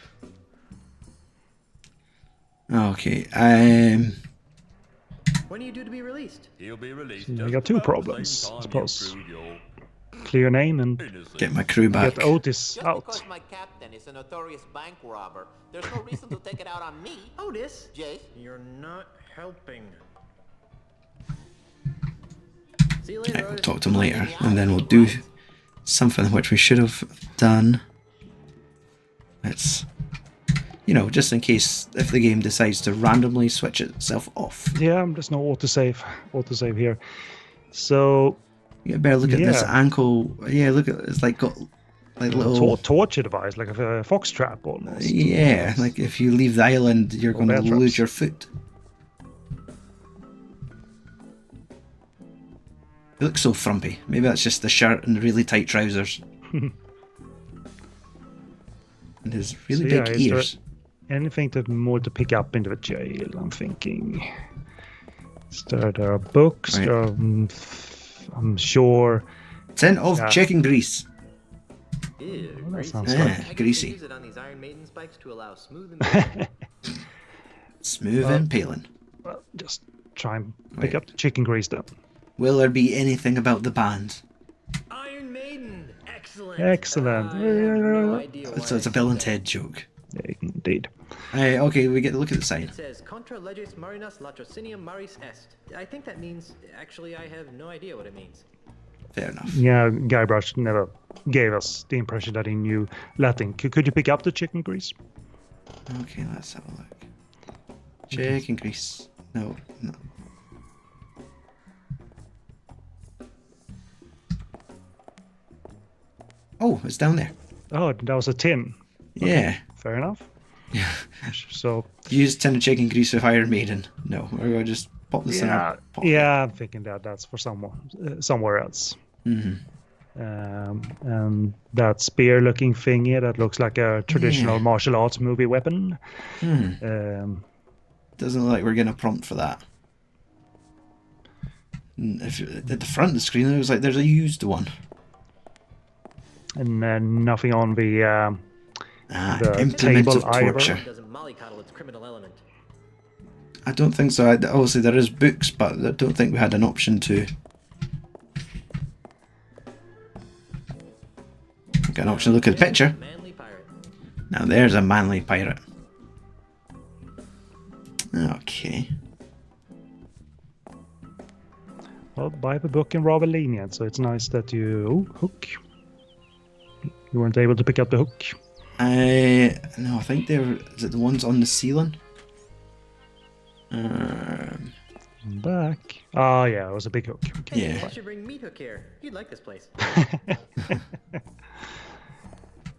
Okay, When are you due to be released? He'll be released. So we just got two about the problems, same I time suppose. you prove your Clear name and innocence. get my crew back. get Otis Just out. because my captain is a notorious bank robber, there's no reason to take it out on me. Otis! Jace? You're not helping. See you later, Right, we'll Otis. talk to him later, and then we'll do something which we should have done. Let's, you know, just in case if the game decides to randomly switch itself off. Yeah, there's no autosave here. So You better look at this Yeah. ankle. Yeah, look at it's like got like little. torture device, like a fox trap almost. Yeah, like if you leave the island, you're going to bear traps. lose your foot. It looks so frumpy. Maybe that's just the shirt and the really tight trousers. And his really So, yeah, big is there ears. Anything more to pick up into the jail? I'm thinking. There are books. Right. I'm sure. Scent of Yeah. chicken grease. Ew, Well, that greasy. sounds Yeah, like I guess they greasy. use it on these Iron Maiden spikes to allow smooth and Smooth and peeling. well, just try and pick Right. up the chicken grease then. Will there be anything about the band? Iron Maiden! Excellent! Excellent. I have no idea why So it's a I Bill and said that. Ted joke. Yeah, indeed. Okay, we get to look at the sign. It says Contra leges marinas latrocinium maris est. I think that means. Actually, I have no idea what it means. Fair enough. Yeah, Guybrush never gave us the impression that he knew Latin. Could you pick up the chicken grease? Okay, let's have a look. Chicken grease. No, no. Oh, it's down there. Oh, that was a tin. Yeah. Fair enough. So Use tin of chicken grease with Iron Maiden. No, we're going to just pop this in yeah, our pocket. yeah, I'm thinking that's for someone somewhere else. Mm-hmm. And that spear-looking thingy that looks like a traditional Yeah. martial arts movie weapon. Hmm. Doesn't look like we're getting a prompt for that. If at the front of the screen, it was like there's a used one. And nothing on the the Implement table of either. torture. Doesn't mollycoddle its criminal element. I don't think so. Obviously, there is books, but I don't think we had an option to. Got an option to look at the picture. Manly pirate. Now there's a manly pirate. Okay. Well, buy the book in rather lenient, so it's nice that you... Oh, hook. You weren't able to pick up the hook. No, I think they're. Is it the ones on the ceiling? Back. Oh, yeah, it was a big hook. Okay, Hey, Yeah. I should bring Meat Hook here. You'd like this place.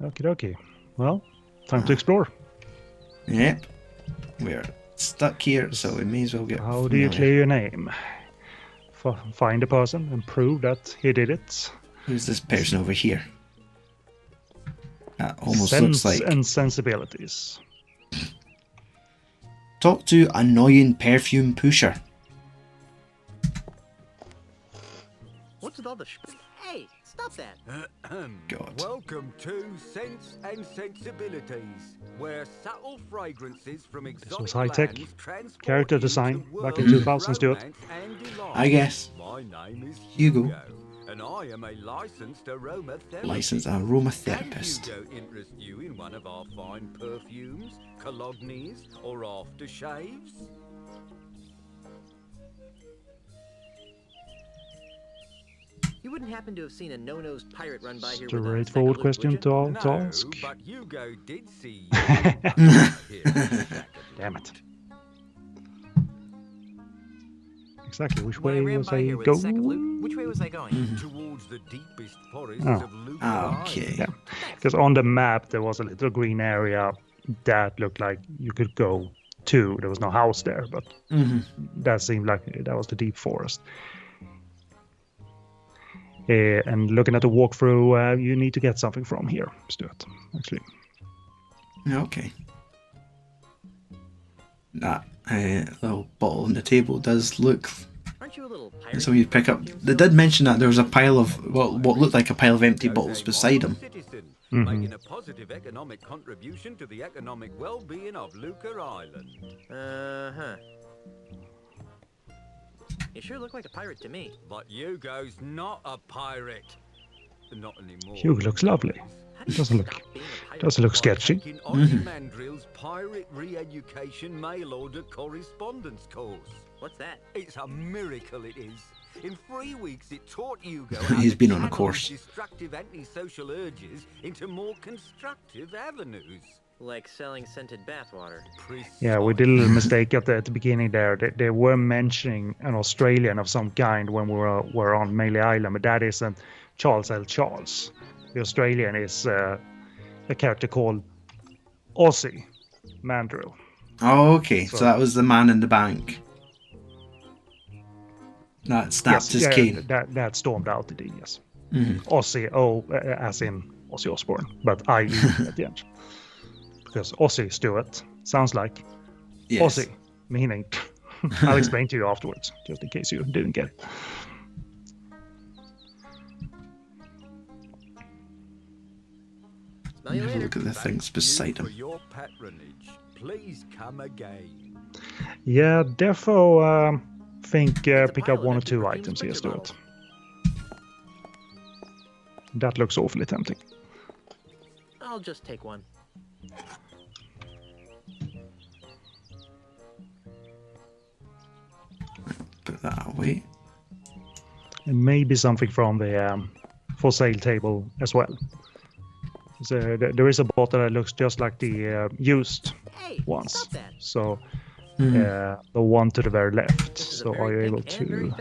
Okie dokie. Well, time to explore. Yep. We're stuck here, so we may as well get. How do you familiar. clear your name? Find a person and prove that he did it. Who's this person over here? That almost Sense looks like. and sensibilities. Talk to annoying perfume pusher. What's with all the Hey, stop that! God. Welcome to Sense and Sensibilities, where subtle fragrances from exotic was high-tech. lands transport Character you to design back in worlds 2000, of Stuart. romance and delight. I guess. My name is Hugo. and I am a licensed aromatherapist. Licensed Can aromatherapist. Hugo interest you in one of our fine perfumes, colognes, or aftershaves? You wouldn't happen to have seen a no-nosed pirate run by here with a Straightforward sack of loot, question would you? to ask. but Hugo did see you. Here, Damn it. Exactly, which When I way ran was by I here with a sack of going? loot, which way was I going? towards the deepest forests Oh. of Lucre Island. Okay. Yeah, because on the map there was a little green area that looked like you could go 2, there was no house there, but that seemed like that was the deep forest. And looking at the walkthrough, you need to get something from here, Stuart, actually. Okay. That little bottle on the table does look... Aren't you a little pirate? So you pick up... They did mention that there was a pile of... what looked like a pile of empty bottles beside him. Making a positive economic contribution to the economic well-being of Lucre Island. Uh-huh. You sure look like a pirate to me. But Hugo's not a pirate. Not anymore. Hugo looks lovely. It doesn't look sketchy. Taking Ollie Mandrill's pirate re-education mail order correspondence course. What's that? It's a miracle, it is. In 3 weeks, it taught Hugo He's how been to on a channel course. destructive antisocial urges into more constructive avenues. Like selling scented bathwater. Yeah, we did a little mistake at the beginning there. They were mentioning an Australian of some kind when we were on Mystes Island, but that isn't Charles L. Charles. The Australian is a character called Ozzy Mandrill. Oh, okay. So that was the man in the bank. That snapped his cane. That stormed out the D, yes. Mm-hmm. Ozzy, as in Ozzy Osbourne, but I at the end. Because Ozzy Stewart sounds like Ozzy, meaning I'll explain to you afterwards, just in case you didn't get it. Have a look at the things beside him. For your patronage, please come again. Yeah, defo think pick up 1 or 2 items here, Stuart. That looks awfully tempting. I'll just take one. Put that away. And maybe something from the for sale table as well. So there is a bottle that looks just like the used ones. So the one to the very left. So are you able to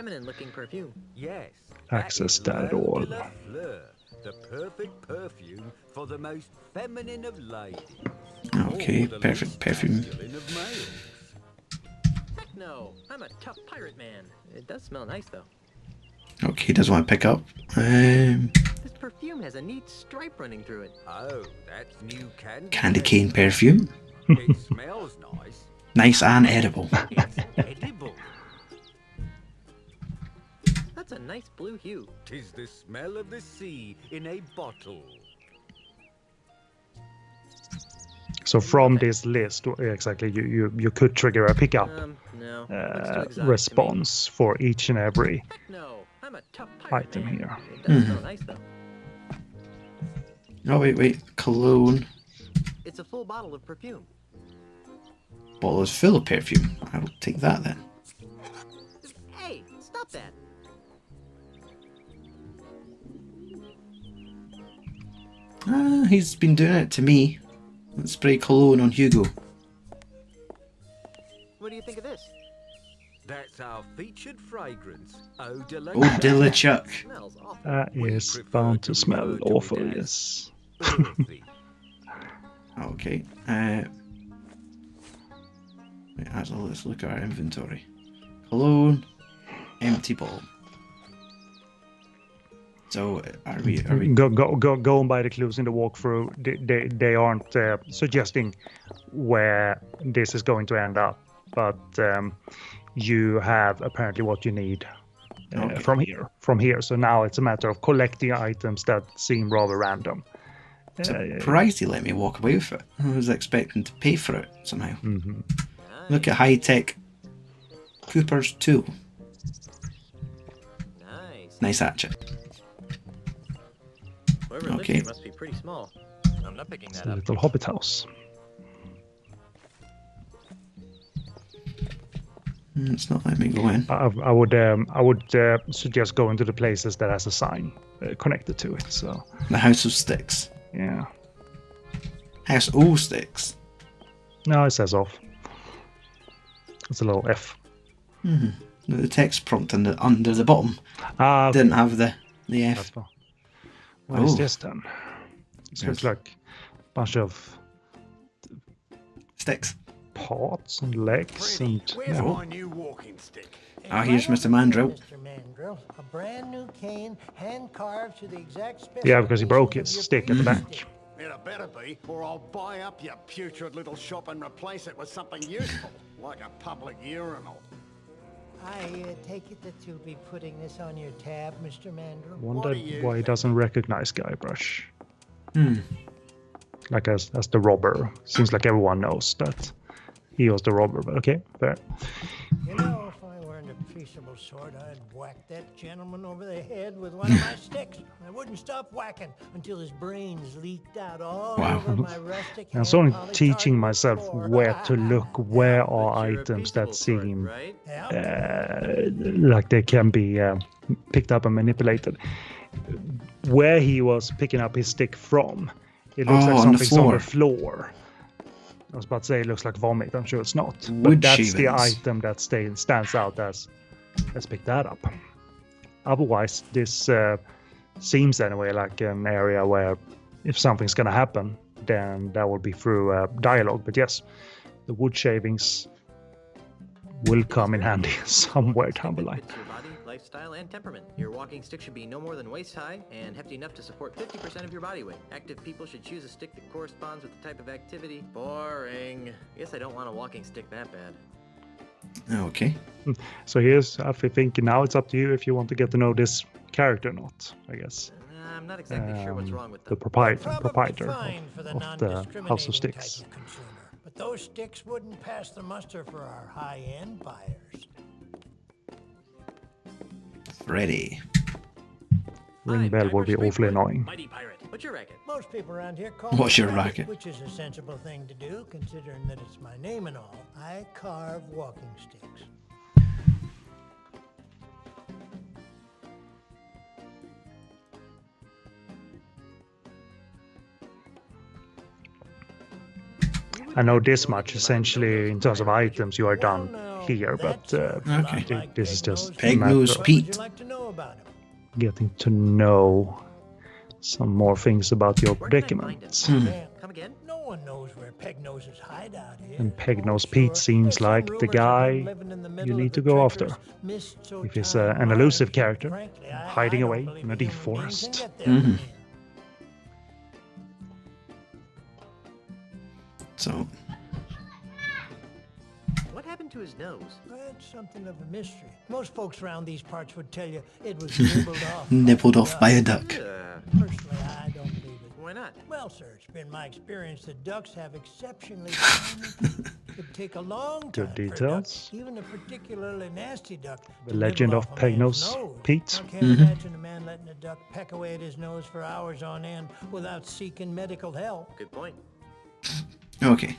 Yes, access that at all? The perfect perfume for the most feminine of ladies. Okay, perfect perfume. Heck no, I'm a tough pirate man. It does smell nice though. Okay, he does want to pick up. This perfume has a neat stripe running through it. Oh, that's new Candy cane perfume. It smells nice. Nice and edible. It's edible. That's a nice blue hue. 'Tis the smell of the sea in a bottle. So from this list, exactly, you could trigger a pickup No. response for each and every No, I'm a tough pirate item man. here. It does smell nice though. Oh wait, cologne. It's a full bottle of perfume. Bottle is full of perfume. I will take that then. Hey, stop that. He's been doing it to me. Let's spray cologne on Hugo. What do you think of this? That's our featured fragrance, Eau de la Oh, Dillachuck. Smells awful. That is bound to smell awful, yes. Okay. Wait, actually, let's look at our inventory. Cologne, empty bottle. So, are we? Going by the clues in the walkthrough, they aren't suggesting where this is going to end up, but you have apparently what you need from here. So now it's a matter of collecting items that seem rather random. Surprised he let me walk away with it. I was expecting to pay for it somehow. Mm-hmm. Look at high-tech Cooper's tool. Nice hatchet. Whoever lives here must be pretty small. I'm not picking It's that a up. little hobbit house. It's not letting me go in. I would suggest going to the places that has a sign connected to it. So The House of Sticks. yeah, House O Sticks. no, it says off. It's a little F. Mm-hmm. The text prompt under the bottom Okay. didn't have the F. That's fine. What is this then? This looks like a bunch of Sticks. parts and legs and... Where's Yeah. my new walking stick? Ah, here's Mr. Mandrill. Mr. Mandrill, a brand new cane, hand carved to the exact Yeah, because he broke his specifications stick of at the your back. stick. It better be, or I'll buy up your putrid little shop and replace it with something useful, like a public urinal. I take it that you'll be putting this on your tab, Mr. Mandrill. Wonder why he doesn't recognize Guybrush. Hmm. Like as the robber. Seems like everyone knows that he was the robber, but okay, fair. You know, if I weren't a peaceable sort, I'd whack that gentleman over the head with one of my sticks. I wouldn't stop whacking until his brains leaked out all over my rustic I'm sort of hand-polished teaching hardwood myself floor. where to look, where are You're a items that peaceable sort, seem right? like they can be picked up and manipulated. Where he was picking up his stick from, it looks like on the something's on floor. the floor. I was about to say it looks like vomit. I'm sure it's not. But Wood that's the shavings. item that stands out as let's pick that up. Otherwise, this seems anyway like an area where if something's going to happen, then that will be through dialogue. But yes, the wood shavings will come in handy somewhere down the line. Fits your body, lifestyle, and temperament. Your walking stick should be no more than waist high and hefty enough to support 50% of your body weight. Active people should choose a stick that corresponds with the type of activity. Boring. Guess I don't want a walking stick that bad. Okay. So here's, I think now it's up to you if you want to get to know this character or not, I guess. I'm not exactly sure what's wrong with The them. proprietor Fine for the of the House of non-discriminating Sticks. type of consumer. But those sticks wouldn't pass the muster for our high-end buyers. Ready. Ring bell will be awfully annoying. Mighty pirate. What's your racket? Most people around here call What's me your rabbit, racket? which is a sensible thing to do, considering that it's my name and all. I carve walking sticks. I know this much, essentially, in terms of items, you are done here, but Okay. this is just a Peg matter Nose of What would Pete. you like to know about him? getting to know some more things about your Where can I find predicament. him? Come again? No one knows where Pegnose's hideout is. And Pegnose Oh, Pete sure. seems There's some like the rumors of guy him living in the you middle need of to the go after. treacherous Mystes If he's O'Tyme an mine. elusive character, Frankly, I hiding don't away believe in a a deep human being can forest. get there from here. So, What happened to his nose? That's something of a mystery. Most folks around these parts would tell you it was nibbled off. nibbled off by a duck. Personally, I don't believe it. Why not? Well, sir, it's been my experience that ducks have exceptionally tiny teeth. It'd take a long time Good for a details. duck, even a particularly nasty duck, The to legend nibble of off a man's Pegnose nose. Pete. I can't imagine a man letting a duck peck away at his nose for hours on end without seeking medical help. Good point. Okay.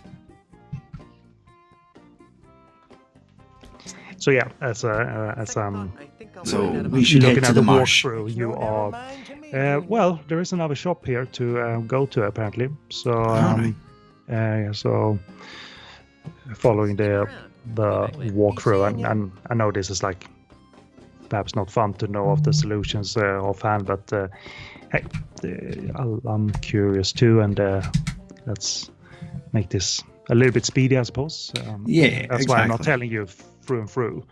So yeah, as So find out we about should looking head to at the the marsh. walkthrough, you No, never are mind to me, Junior. well. There is another shop here to go to apparently. So so following the walkthrough, and I know this is like perhaps not fun to know of the solutions offhand, but hey, I'm curious too, and let's make this a little bit speedy, I suppose. Yeah, that's why I'm not exactly. telling you through and through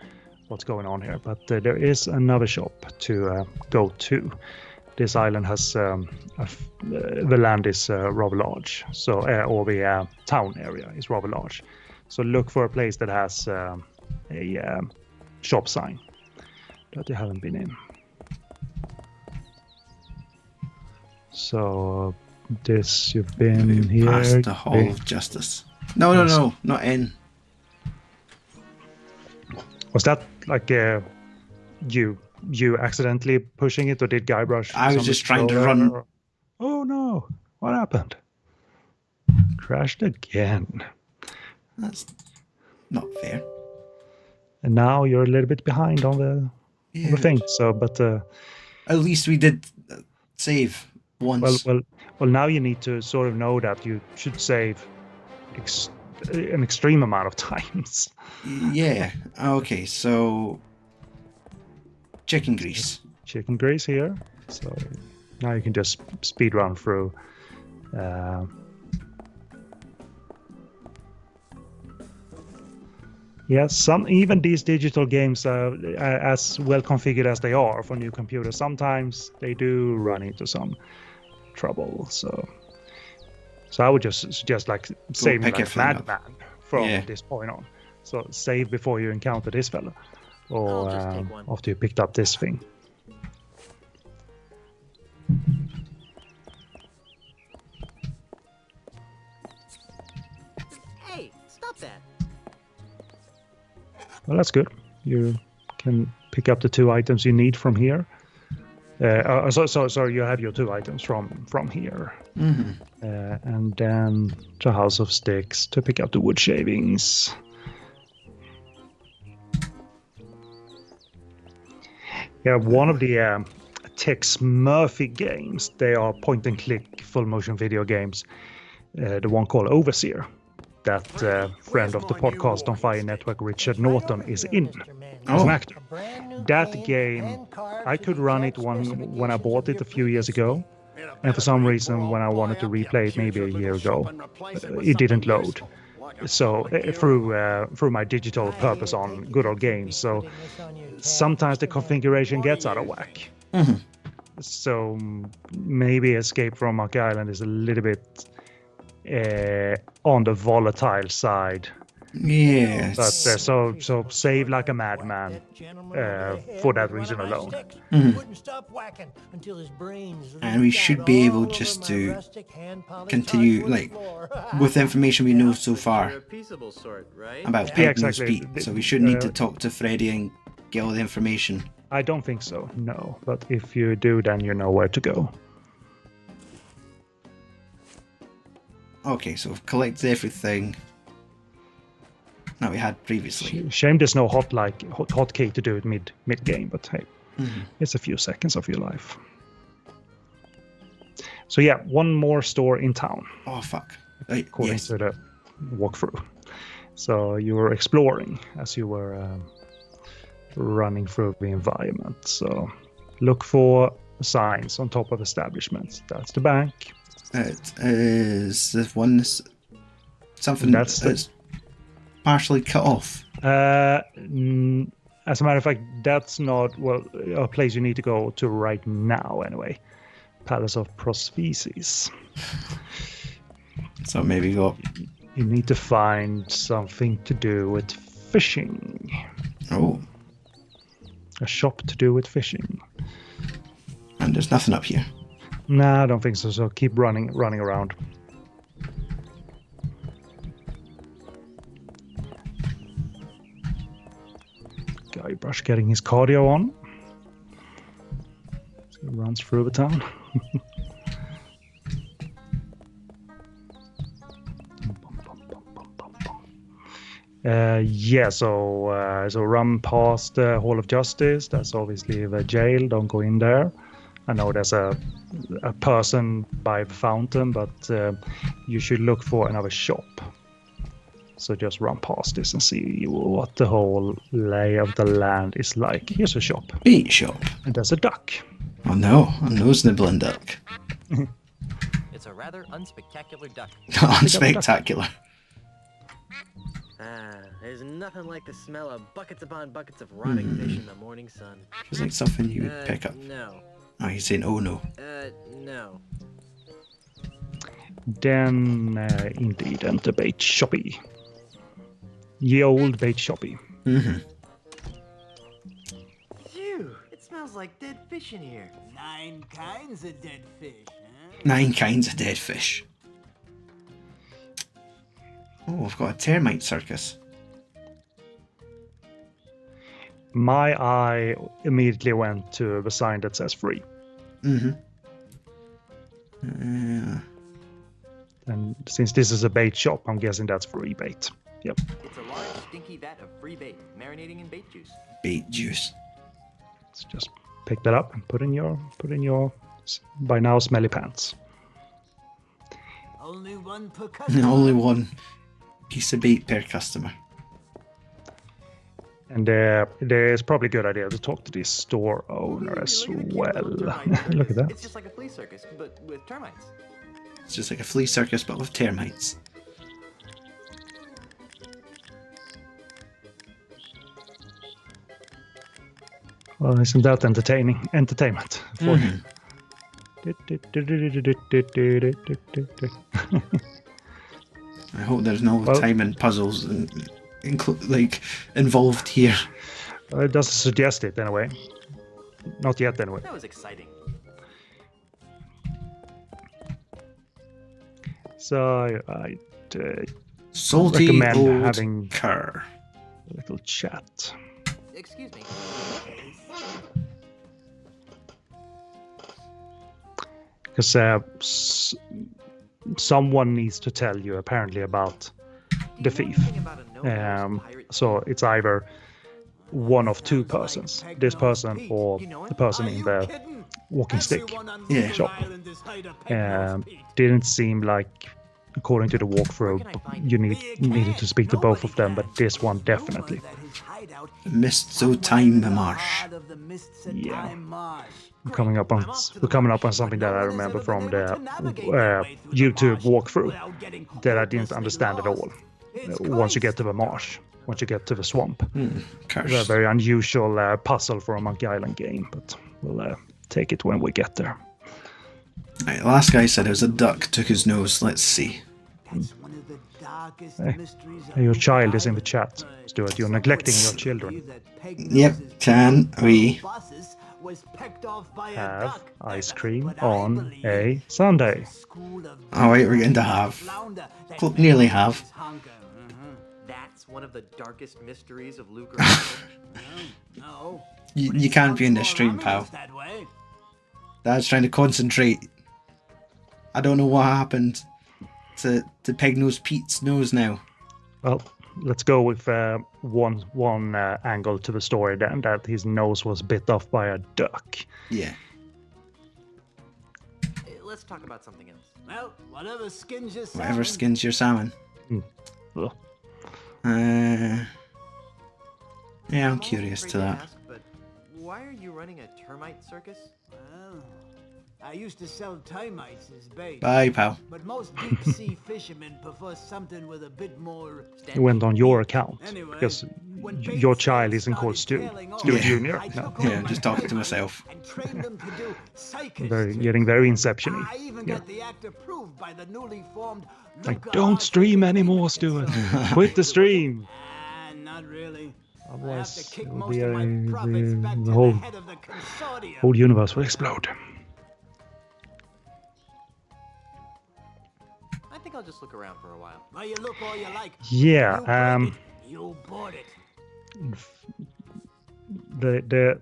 what's going on here. But there is another shop to go to. This island has the land is rather large, so or the town area is rather large. So look for a place that has a shop sign that you haven't been in. So this you've been here. Past the Hall of Justice. No, not in. Was that like you accidentally pushing it, or did Guybrush? I was just trying to run. Oh no! What happened? Crashed again. That's not fair. And now you're a little bit behind on the thing. So, but at least we did save once. well. Now you need to sort of know that you should save an extreme amount of times. Yeah. Okay. So chicken grease. Chicken grease here. So now you can just speed run through. Yes, even these digital games, as well configured as they are for new computers, sometimes they do run into some trouble. So I would just suggest like saving pick like everything up. madman from this point on. So save before you encounter this fella, or I'll just take one. after you picked up this thing. Hey, stop that. Well, that's good. You can pick up the 2 items you need from here. So you have your 2 items from here. And then the House of Sticks to pick up the wood shavings. Yeah, one of the Tex Murphy games, they are point and click full motion video games. The one called Overseer, that friend of the podcast on Fire Network, Richard Norton, is in as an actor. That game, I could run it when I bought it a few years ago, and for some reason when I wanted to replay it maybe a year ago, it didn't load. So through my digital purpose on good old games, so sometimes the configuration gets out of whack. So maybe Escape from Monkey Island is a little bit on the volatile side. Yes. But so save like a madman for that reason alone. And we should be able just to continue, like, with the information we know so far about Penguin's beat. So we should need to talk to Freddy and get all the information. I don't think so, no. But if you do, then you know where to go. Okay, so we've collected everything that we had previously. Shame there's no hotkey to do it mid game, but hey, it's a few seconds of your life. So yeah, one more store in town. Oh fuck! According to the walkthrough. So you were exploring as you were running through the environment. So look for signs on top of establishments. That's the bank. It is the one something that's partially cut off. As a matter of fact, that's not a place you need to go to right now anyway. Palace of Prostheses. So maybe you need to find something to do with fishing. Oh. A shop to do with fishing. And there's nothing up here. Nah, I don't think so. So keep running around. Guybrush getting his cardio on. So he runs through the town. So run past the Hall of Justice. That's obviously the jail. Don't go in there. I know there's a person by the fountain, but you should look for another shop. So just run past this and see what the whole lay of the land is like. Here's a shop. Meat shop. And there's a duck. Oh no, a nose-nibbling duck. It's a rather unspectacular duck. Unspectacular. There's nothing like the smell of buckets upon buckets of rotting fish in the morning sun. Feels like something you would pick up. No. Oh, he's saying, oh no. No. Then, indeed, enter bait shoppy. Ye old bait shoppy. Phew, it smells like dead fish in here. 9 kinds of dead fish, huh? 9 kinds of dead fish. Oh, I've got a termite circus. My eye immediately went to the sign that says free. And since this is a bait shop, I'm guessing that's free bait. Yep. It's a large, stinky vat of free bait, marinating in bait juice. Bait juice. Let's just pick that up and put in your by now smelly pants. Only one per customer. Only one piece of bait per customer. And there's probably a good idea to talk to this store owner as well. Look at that. It's just like a flea circus, but with termites. It's just like a flea circus, but with termites. Well, isn't that entertainment for you? I hope there's no timing puzzles involved here. It doesn't suggest it anyway. Not yet anyway. That was exciting. So I'd Salty recommend old having car. a little chat. Excuse me. Because someone needs to tell you apparently about the thief. So it's either one of two persons, this person or the person in the walking stick shop. Didn't seem like, according to the walkthrough, you needed to speak to both of them, but this one definitely. Mystes O'Tyme marsh. Yeah. We're coming up on something that I remember from the YouTube walkthrough that I didn't understand at all. Once you get to the marsh, once you get to the swamp, it's a very unusual puzzle for a Monkey Island game, but we'll take it when we get there. Right, the last guy said it was a duck took his nose. Let's see. Hey, your child is in the chat, Stuart. You're neglecting your children. Yep, can we have ice cream on a Sunday? Oh wait, we're going to have. Nearly have. That's one of the darkest mysteries of Lucre Island. You can't be in this stream, pal. Dad's trying to concentrate. I don't know what happened to Pegnose Pete's nose now. Well, let's go with one angle to the story then, that his nose was bit off by a duck. Yeah. Let's talk about something else. Well, whatever skins your salmon. Whatever skins your salmon. Yeah, I'm curious to that. But why are you running a termite circus? Well, I used to sell termites as bait. Bye, pal. But most deep-sea fishermen prefer something with a bit more... It went on your account, because your child isn't called Stu. Stuart Jr. No. Yeah, I'm just talking to myself. Getting very Inception-y. I even got the act approved by the newly formed Like, don't stream anymore, Stuart. Quit the stream. Not really. Otherwise, the whole universe will explode. I think I'll just look around for a while. Well, you look all you like. Yeah. You bought it. The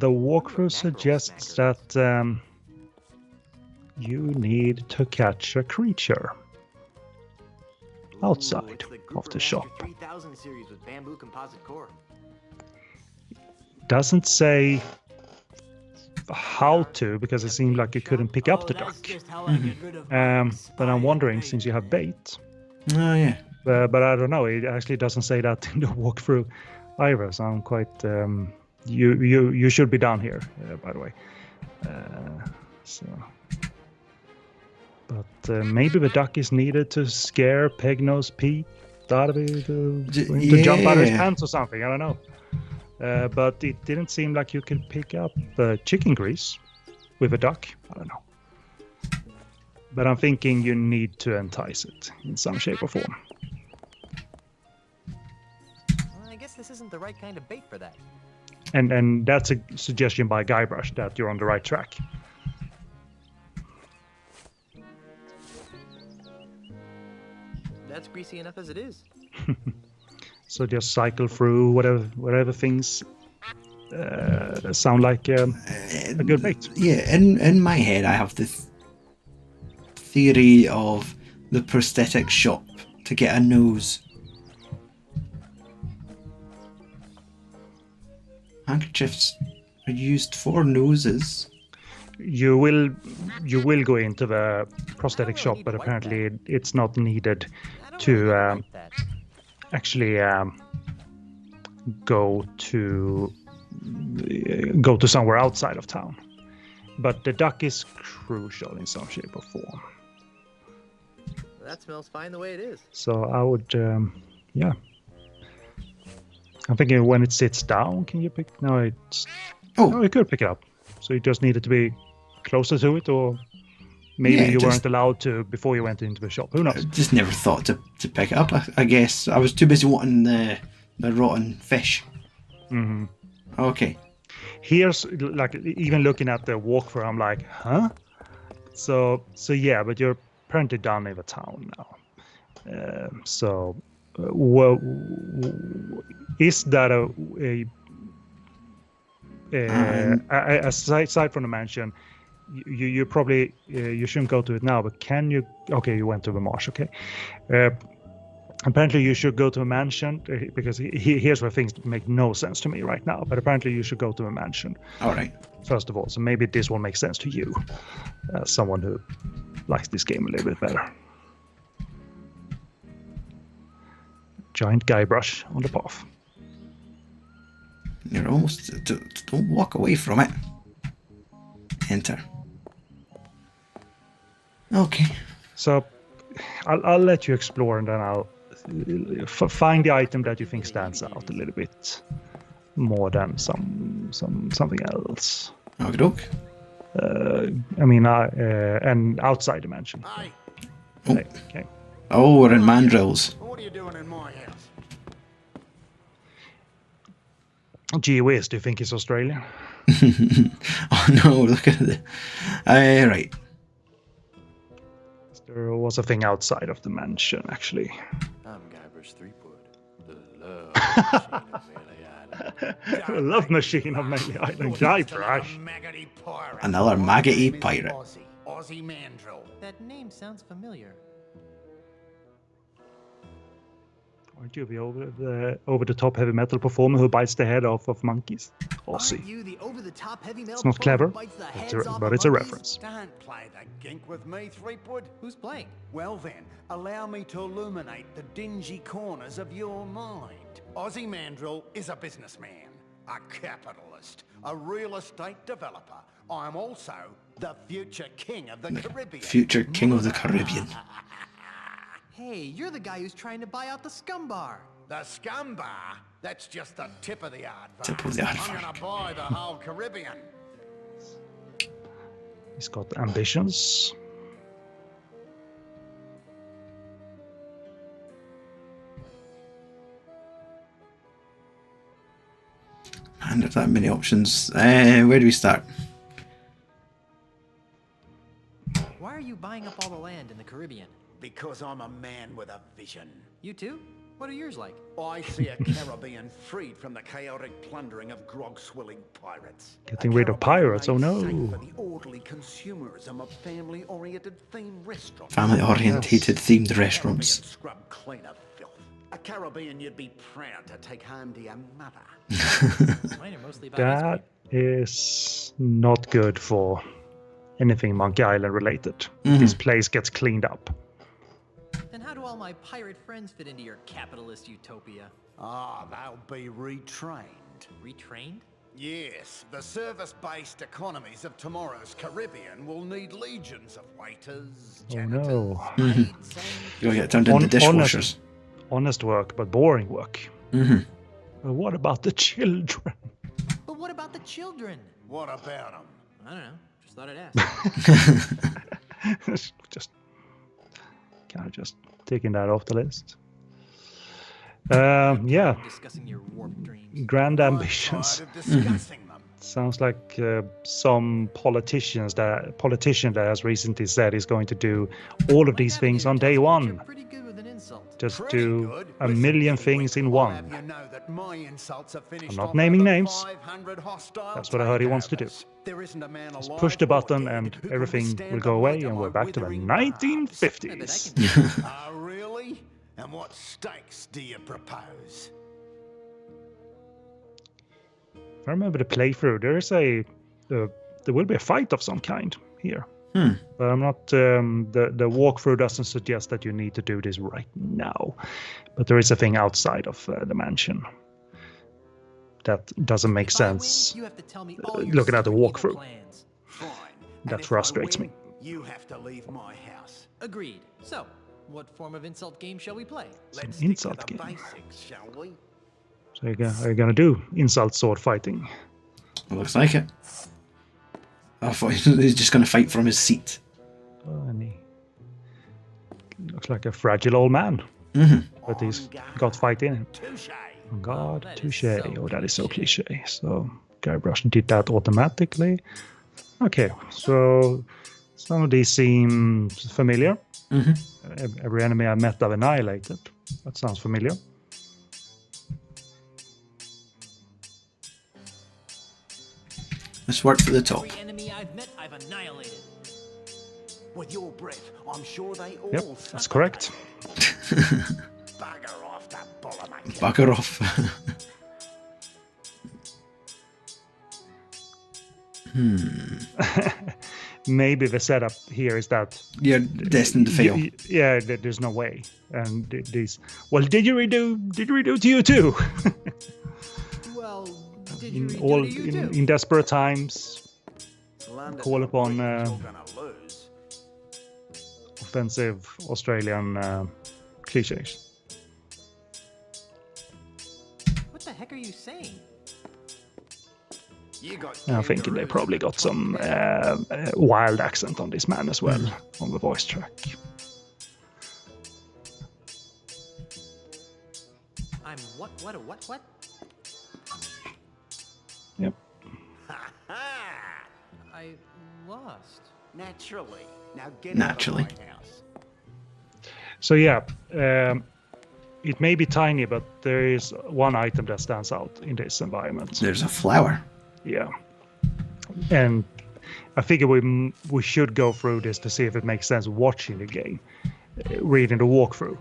walkthrough suggests that you need to catch a creature outside of the shop. 3000 series with bamboo composite core. Doesn't say how to, because it seemed like you couldn't pick up the duck. But I'm wondering, since you have bait. Oh yeah. But I don't know. It actually doesn't say that in the walkthrough either. So I'm quite. You should be down here, by the way. But maybe the duck is needed to scare Pegnose Pete out of it, to jump out of his pants or something. I don't know. But it didn't seem like you could pick up chicken grease with a duck. I don't know. But I'm thinking you need to entice it in some shape or form. Well, I guess this isn't the right kind of bait for that. And that's a suggestion by Guybrush that you're on the right track. That's greasy enough as it is. So just cycle through whatever things sound like a good bait. Yeah, in my head I have the theory of the prosthetic shop to get a nose. Handkerchiefs are used for noses. You will go into the prosthetic shop, but apparently it's not needed to actually go to somewhere outside of town. But the duck is crucial in some shape or form. That smells fine the way it is. So I would, yeah. I'm thinking when it sits down, can you pick? No, it's. Oh, you could pick it up. So you just needed to be closer to it, or maybe Yeah, you just- weren't allowed to before you went into the shop. Who knows? I just never thought to pick it up. I guess I was too busy wanting the rotten fish. Mm-hmm. Okay. Here's like even looking at the walkthrough, I'm like, huh? So yeah, but you're apparently done in the town now. Well, is that aside from the mansion? You probably you shouldn't go to it now, but can you? Okay, you went to the marsh. Okay. Apparently, you should go to a mansion because here's where things make no sense to me right now. But apparently, you should go to a mansion. All right. First of all, so maybe this will make sense to you, as someone who likes this game a little bit better. Giant Guybrush on the path. You're almost... Don't walk away from it. Enter. Okay. So, I'll let you explore, and then I'll find the item that you think stands out a little bit more than something else. Okay, doke. And outside the mansion. Oh. Okay. Oh, we're in mandrills. What are you doing in my house? Gee whiz, do you think he's Australian? Oh no, look at it. Right. There was a thing outside of the mansion, actually. I'm Guybrush Threepwood, the love machine of Melee Island. The love machine of Melee Island, Guybrush. Another maggoty pirate. Aussie mandrill. That name sounds familiar. Aren't you the over-the-top heavy metal performer who bites the head off of monkeys? Aussie. Aren't you the over-the-top heavy metal It's not performer clever, who bites the but heads it's off a of reference. monkeys? Don't play the gink with me, Threepwood. Who's playing? Well then, allow me to illuminate the dingy corners of your mind. Aussie Mandrill is a businessman, a capitalist, a real estate developer. I'm also the future king of the Caribbean. Future king of the Caribbean. Hey, you're the guy who's trying to buy out the Scum Bar. The Scum Bar? That's just the tip of the aardvark. Tip of the I'm aardvark. gonna buy the whole Caribbean. He's got ambitions. Man, there's that many options. Where do we start? Why are you buying up all the land in the Caribbean? Because I'm a man with a vision. You too? What are yours like? I see a Caribbean freed from the chaotic plundering of grog-swilling pirates. Getting rid of pirates, oh no. Safe for the orderly consumerism of family-oriented themed restaurants. Family-orientated themed restaurants. Caribbean scrub clean of filth. A Caribbean you'd be proud to take home to your mother. Mine are mostly about That is not good for anything Monkey Island related. This place gets cleaned up. Then how do all my pirate friends fit into your capitalist utopia? Ah, they'll be retrained. Retrained? Yes, the service-based economies of tomorrow's Caribbean will need legions of waiters, Oh janitors, no. maids, You'll get turned into dishwashers. Honest work, but boring work. Mm-hmm. But what about the children? But what about the children? What about them? I don't know. Just thought I'd ask. Just kind of just taking that off the list. Yeah. Discussing your warped dreams. Grand ambitions. Tired of discussing them. Sounds like some politician that has recently said he's going to do all of these things on day one. Pretty good with an insult. Just Pretty do good. a Listen, million Threepwood, things in I'll have one. you know that my insults are finished I'm not off naming over names. 500 hostile That's what I heard he wants to do. takeovers. There isn't a man Just alive push the or button dead and who can everything withstand will go the away weight of and we're my back to the withering 1950s. Oh, really? And what stakes do you propose? If I remember the playthrough, there will be a fight of some kind here. But I'm not. The walkthrough doesn't suggest that you need to do this right now. But there is a thing outside of the mansion that doesn't make sense. You have to tell me all your Looking at the secret evil walkthrough, plans. Fine. that And if I frustrates win, me. You have to leave my house. Agreed. So, what form of insult game shall we play? Let's insult stick to the game. basics, shall we? So are you gonna do insult sword fighting? It looks like it. I thought he was just going to fight from his seat. Oh, and he looks like a fragile old man. But he's got fight in him. On guard, touche. Oh, that is so cliche. So Guybrush did that automatically. Okay, so some of these seem familiar. Every enemy I met I've annihilated. That sounds familiar. Let's work for the top. Every enemy I've met, I've annihilated. With your breath, I'm sure they all. Yep, that's correct. Bugger off, that bollocks. Bugger off. Maybe the setup here is that you're destined to fail. There's no way. And these. Well, did you redo to you too? Well, did you redo to you too? In desperate times, call upon offensive Australian cliches. What the heck are you saying? I think they probably got some wild accent on this man as well on the voice track. I'm what? Yep. I lost. Naturally. Now get Naturally. out of my house. So yeah, it may be tiny, but there is one item that stands out in this environment. There's a flower. Yeah, and I figure we should go through this to see if it makes sense watching the game, reading the walkthrough.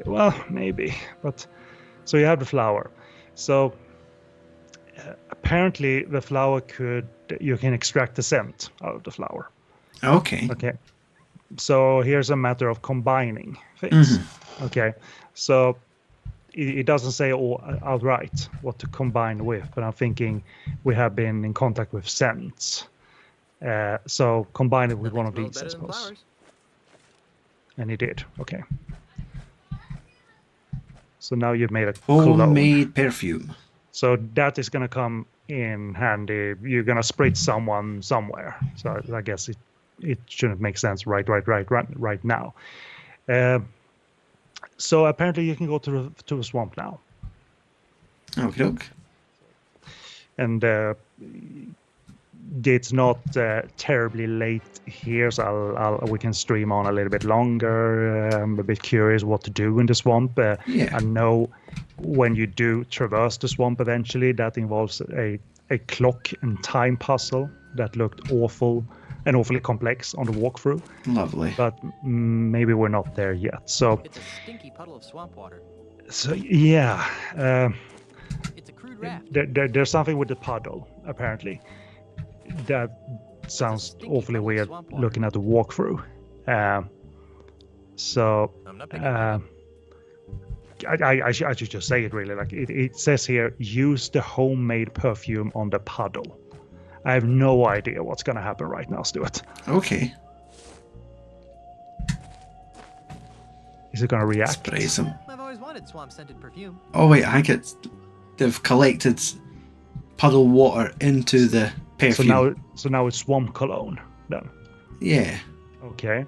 Well, maybe, but so you have the flower. So apparently the flower you can extract the scent out of the flower. Okay. Okay. So here's a matter of combining things. Okay. So it doesn't say outright what to combine with, but I'm thinking we have been in contact with scents. So combine it with one of these, I suppose. And he did. Okay. So now you've made a homemade perfume. So that is going to come in handy. You're going to spritz someone somewhere. So I guess it shouldn't make sense right now. So apparently you can go to a swamp now. Okay. And it's not terribly late here, so we can stream on a little bit longer. I'm a bit curious what to do in the swamp. I know when you do traverse the swamp eventually, that involves a clock and time puzzle that looked awfully complex on the walkthrough. Lovely. But maybe we're not there yet. So it's a stinky puddle of swamp water. So yeah. It's a crude raft. There's something with the puddle, apparently. That sounds awfully weird looking at the walkthrough. I should just say it really. Like it says here, use the homemade perfume on the puddle. I have no idea what's going to happen right now, Stuart. Okay. Is it going to react? Spray some. I've always wanted swamp-scented perfume. Oh wait, I think they've collected puddle water into the perfume. So now it's swamp cologne then. Yeah. Okay.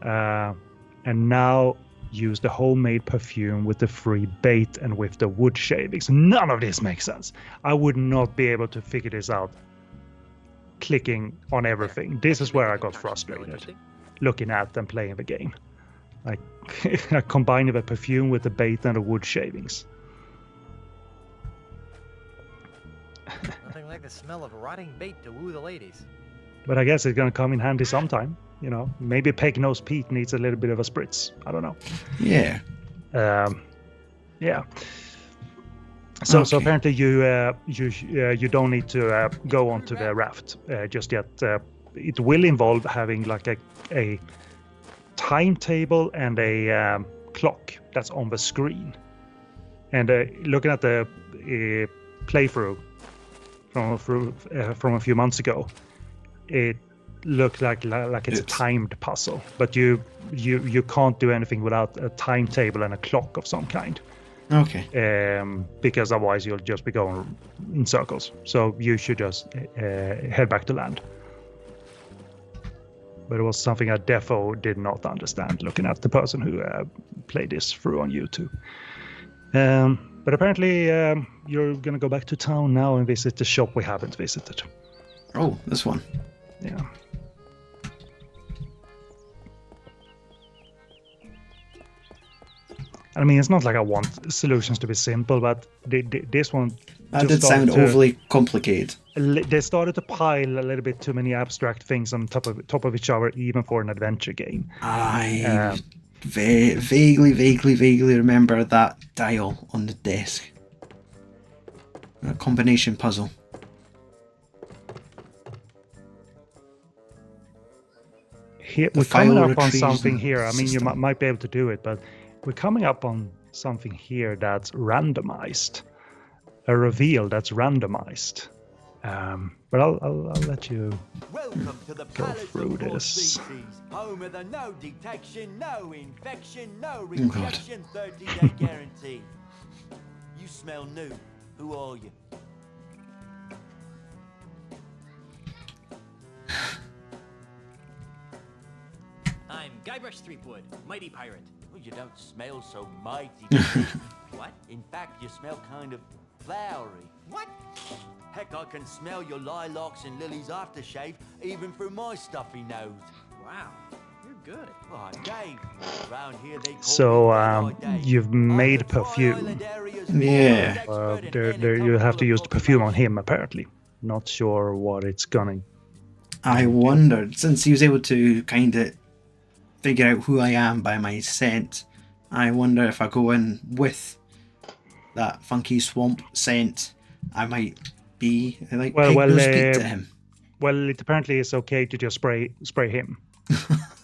And now use the homemade perfume with the free bait and with the wood shavings. None of this makes sense. I would not be able to figure this out clicking on everything. This is where I got frustrated looking at and playing the game. Like combining the perfume with the bait and the wood shavings. Nothing like the smell of rotting bait to woo the ladies. But I guess it's going to come in handy sometime. You know, maybe Peg-Nosed Pete needs a little bit of a spritz. I don't know. Yeah. Yeah. So apparently you don't need to go onto the raft just yet. It will involve having like a timetable and a clock that's on the screen. And looking at the playthrough from a few months ago, it looked like it's a timed puzzle, but you can't do anything without a timetable and a clock of some kind. Okay. Because otherwise you'll just be going in circles. So you should just head back to land. But it was something I defo did not understand looking at the person who played this through on YouTube. But apparently you're going to go back to town now and visit the shop we haven't visited. Oh, this one. Yeah. I mean, it's not like I want solutions to be simple, but this one... That did sound overly complicated. They started to pile a little bit too many abstract things on top of each other, even for an adventure game. I vaguely remember that dial on the desk. A combination puzzle. Here, we're coming up on something here. I mean, you might be able to do it, but we're coming up on something here that's randomized. A reveal that's randomized. But I'll let you go through this. Home of the no detection, no infection, no rejection, 30-day guarantee. You smell new. Who are you? I'm Guybrush Threepwood, mighty pirate. Well, you don't smell so mighty. What? In fact, you smell kind of flowery. What? Heck, I can smell your lilacs and lilies aftershave even through my stuffy nose. Wow, you're good. Well, Dave, around here they call So you've made perfume. Yeah. You have to use the perfume on him, apparently. Not sure what it's gonna... I wondered, since he was able to kind of figure out who I am by my scent, I wonder if I go in with that funky swamp scent, I might be like speak to him. Well, it apparently is okay to just spray him.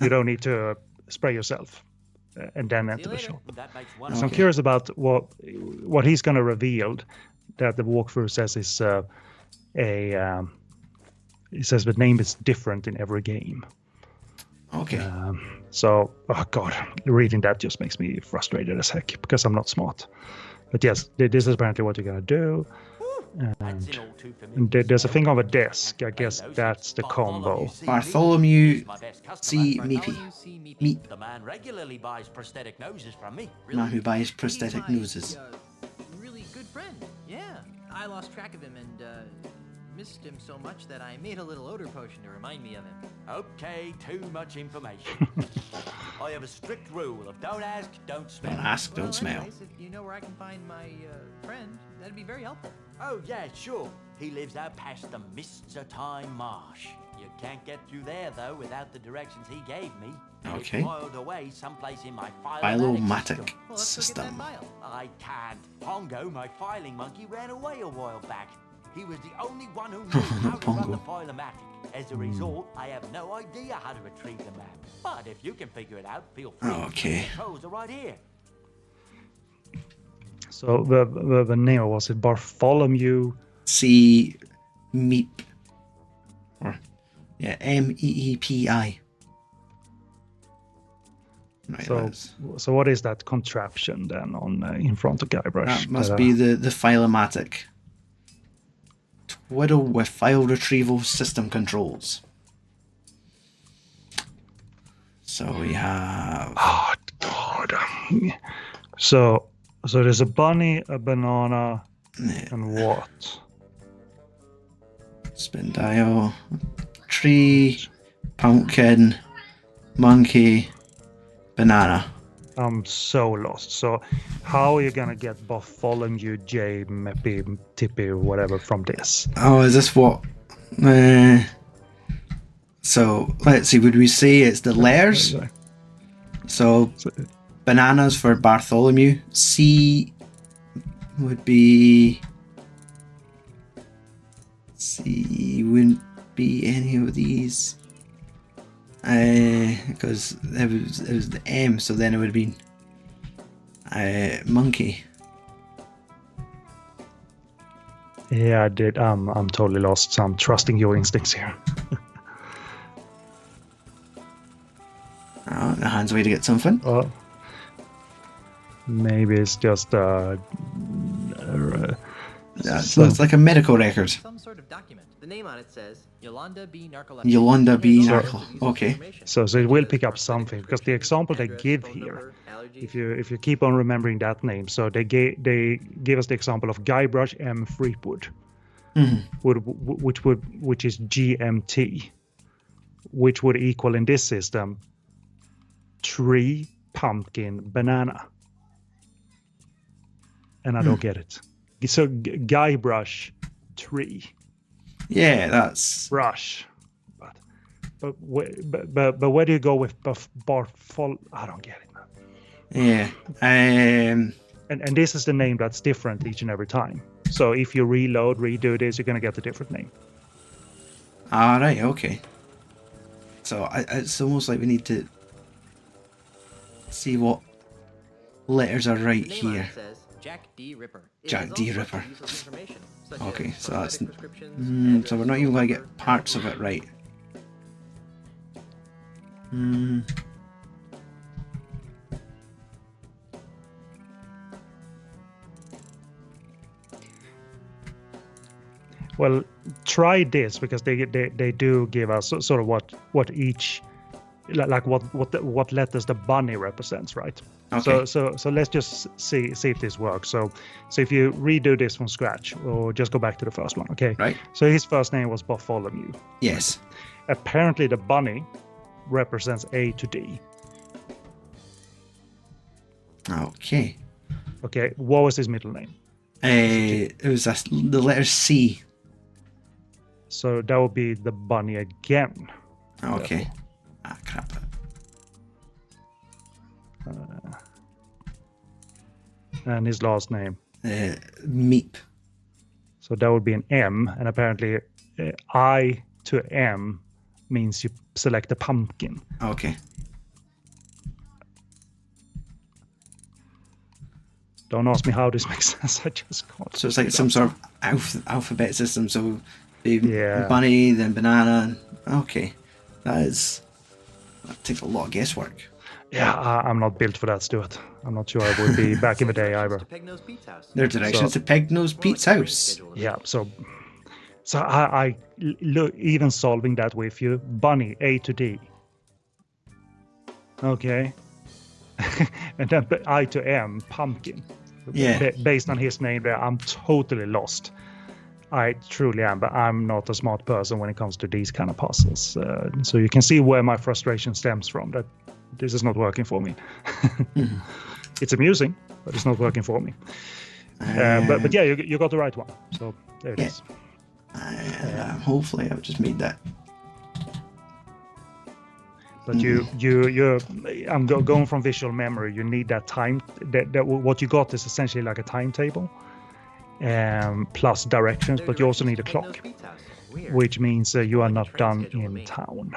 You don't need to spray yourself and then enter the shop. So I'm curious about what he's going to reveal. That the walkthrough says is it says the name is different in every game. Okay. So, oh god, reading that just makes me frustrated as heck because I'm not smart. But yes, this is apparently what you're gonna do. And there's a thing on the desk. I guess that's the combo. Bartholomew C. Meepy. Meep. The man regularly buys prosthetic noses from me. Man who buys prosthetic noses. Really good friend. Yeah. I lost track of him and missed him so much that I made a little odor potion to remind me of him. Okay, too much information. I have a strict rule of don't ask, don't smell. Don't ask, don't smell. Anyways, if you know where I can find my friend, that'd be very helpful. Oh, yeah, sure. He lives out past the Mystes O'Tyme marsh. You can't get through there, though, without the directions he gave me. Okay. It's filed away someplace in my Filomatic system. I can't. Pongo, my filing monkey, ran away a while back. He was the only one who knew how to run the Filomatic. As a result, I have no idea how to retrieve the map. But if you can figure it out, feel free. Okay. The controls are right here. So the name, was it Bartholomew C. Meep. Or, yeah, Meepi. Right, so what is that contraption then on in front of Guybrush? That must be the Filomatic. Twiddle with file retrieval system controls. So we have... Oh, God. So there's a bunny, a banana, and what? Spin dial, tree, pumpkin, monkey, banana. I'm so lost. So how are you gonna get Bartholomew J, Meppy, Tippy, whatever from this? Oh, is this what? So let's see. Would we say it's the layers? So bananas for Bartholomew. C would be. C wouldn't be any of these. Because it was the M, so then it would be monkey. Yeah, I did. I'm totally lost. So I'm trusting your instincts here. Oh, the hand's way to get something. Maybe it's just so it's like a medical record. Some sort of document. The name on it says Yolanda B. Narcolepsy. Yolanda B. Narcolepsy. Okay. So it will pick up something, because the example they give here, if you keep on remembering that name, so they give us the example of Guybrush M. Threepwood, which is GMT, which would equal in this system tree, pumpkin, banana. And I don't get it. So Guybrush, tree. Yeah, that's brush. But where do you go with Barfol? I don't get it, man. Yeah. And this is the name that's different each and every time. So if you redo this, you're gonna get a different name. All right. Okay. So it's almost like we need to see what letters are right here. Jack D. Ripper. Jack D. Ripper. Okay, so that's... so we're not even going to get parts of it right. Well, try this, because they do give us sort of what each, like what letters the bunny represents, right? Okay. So let's just see if this works. So if you redo this from scratch, or just go back to the first one, okay? Right. So his first name was Bartholomew. Yes. Apparently the bunny represents A to D. Okay. Okay. What was his middle name? It was the letter C. So that would be the bunny again. Okay. Ah, crap. And his last name? Meep. So that would be an M, and apparently I to M means you select a pumpkin. Okay. Don't ask me how this makes sense. I just can't. So it's like some sort of alphabet system. So bunny, then banana. Okay, that takes a lot of guesswork. Yeah, I'm not built for that, Stuart. I'm not sure I would be back in the day either. There are directions to Pegnose Pete's house. Yeah, so I look, even solving that with you, bunny A to D. Okay. And then I to M, pumpkin. Yeah. Based on his name there, I'm totally lost. I truly am, but I'm not a smart person when it comes to these kind of puzzles. So you can see where my frustration stems from, that this is not working for me. It's amusing, but it's not working for me. But yeah, you got the right one. So there it is. Hopefully I've just made that. But I'm going from visual memory. You need that time. That what you got is essentially like a timetable, plus directions. But you also need a clock, which means you are not done in town.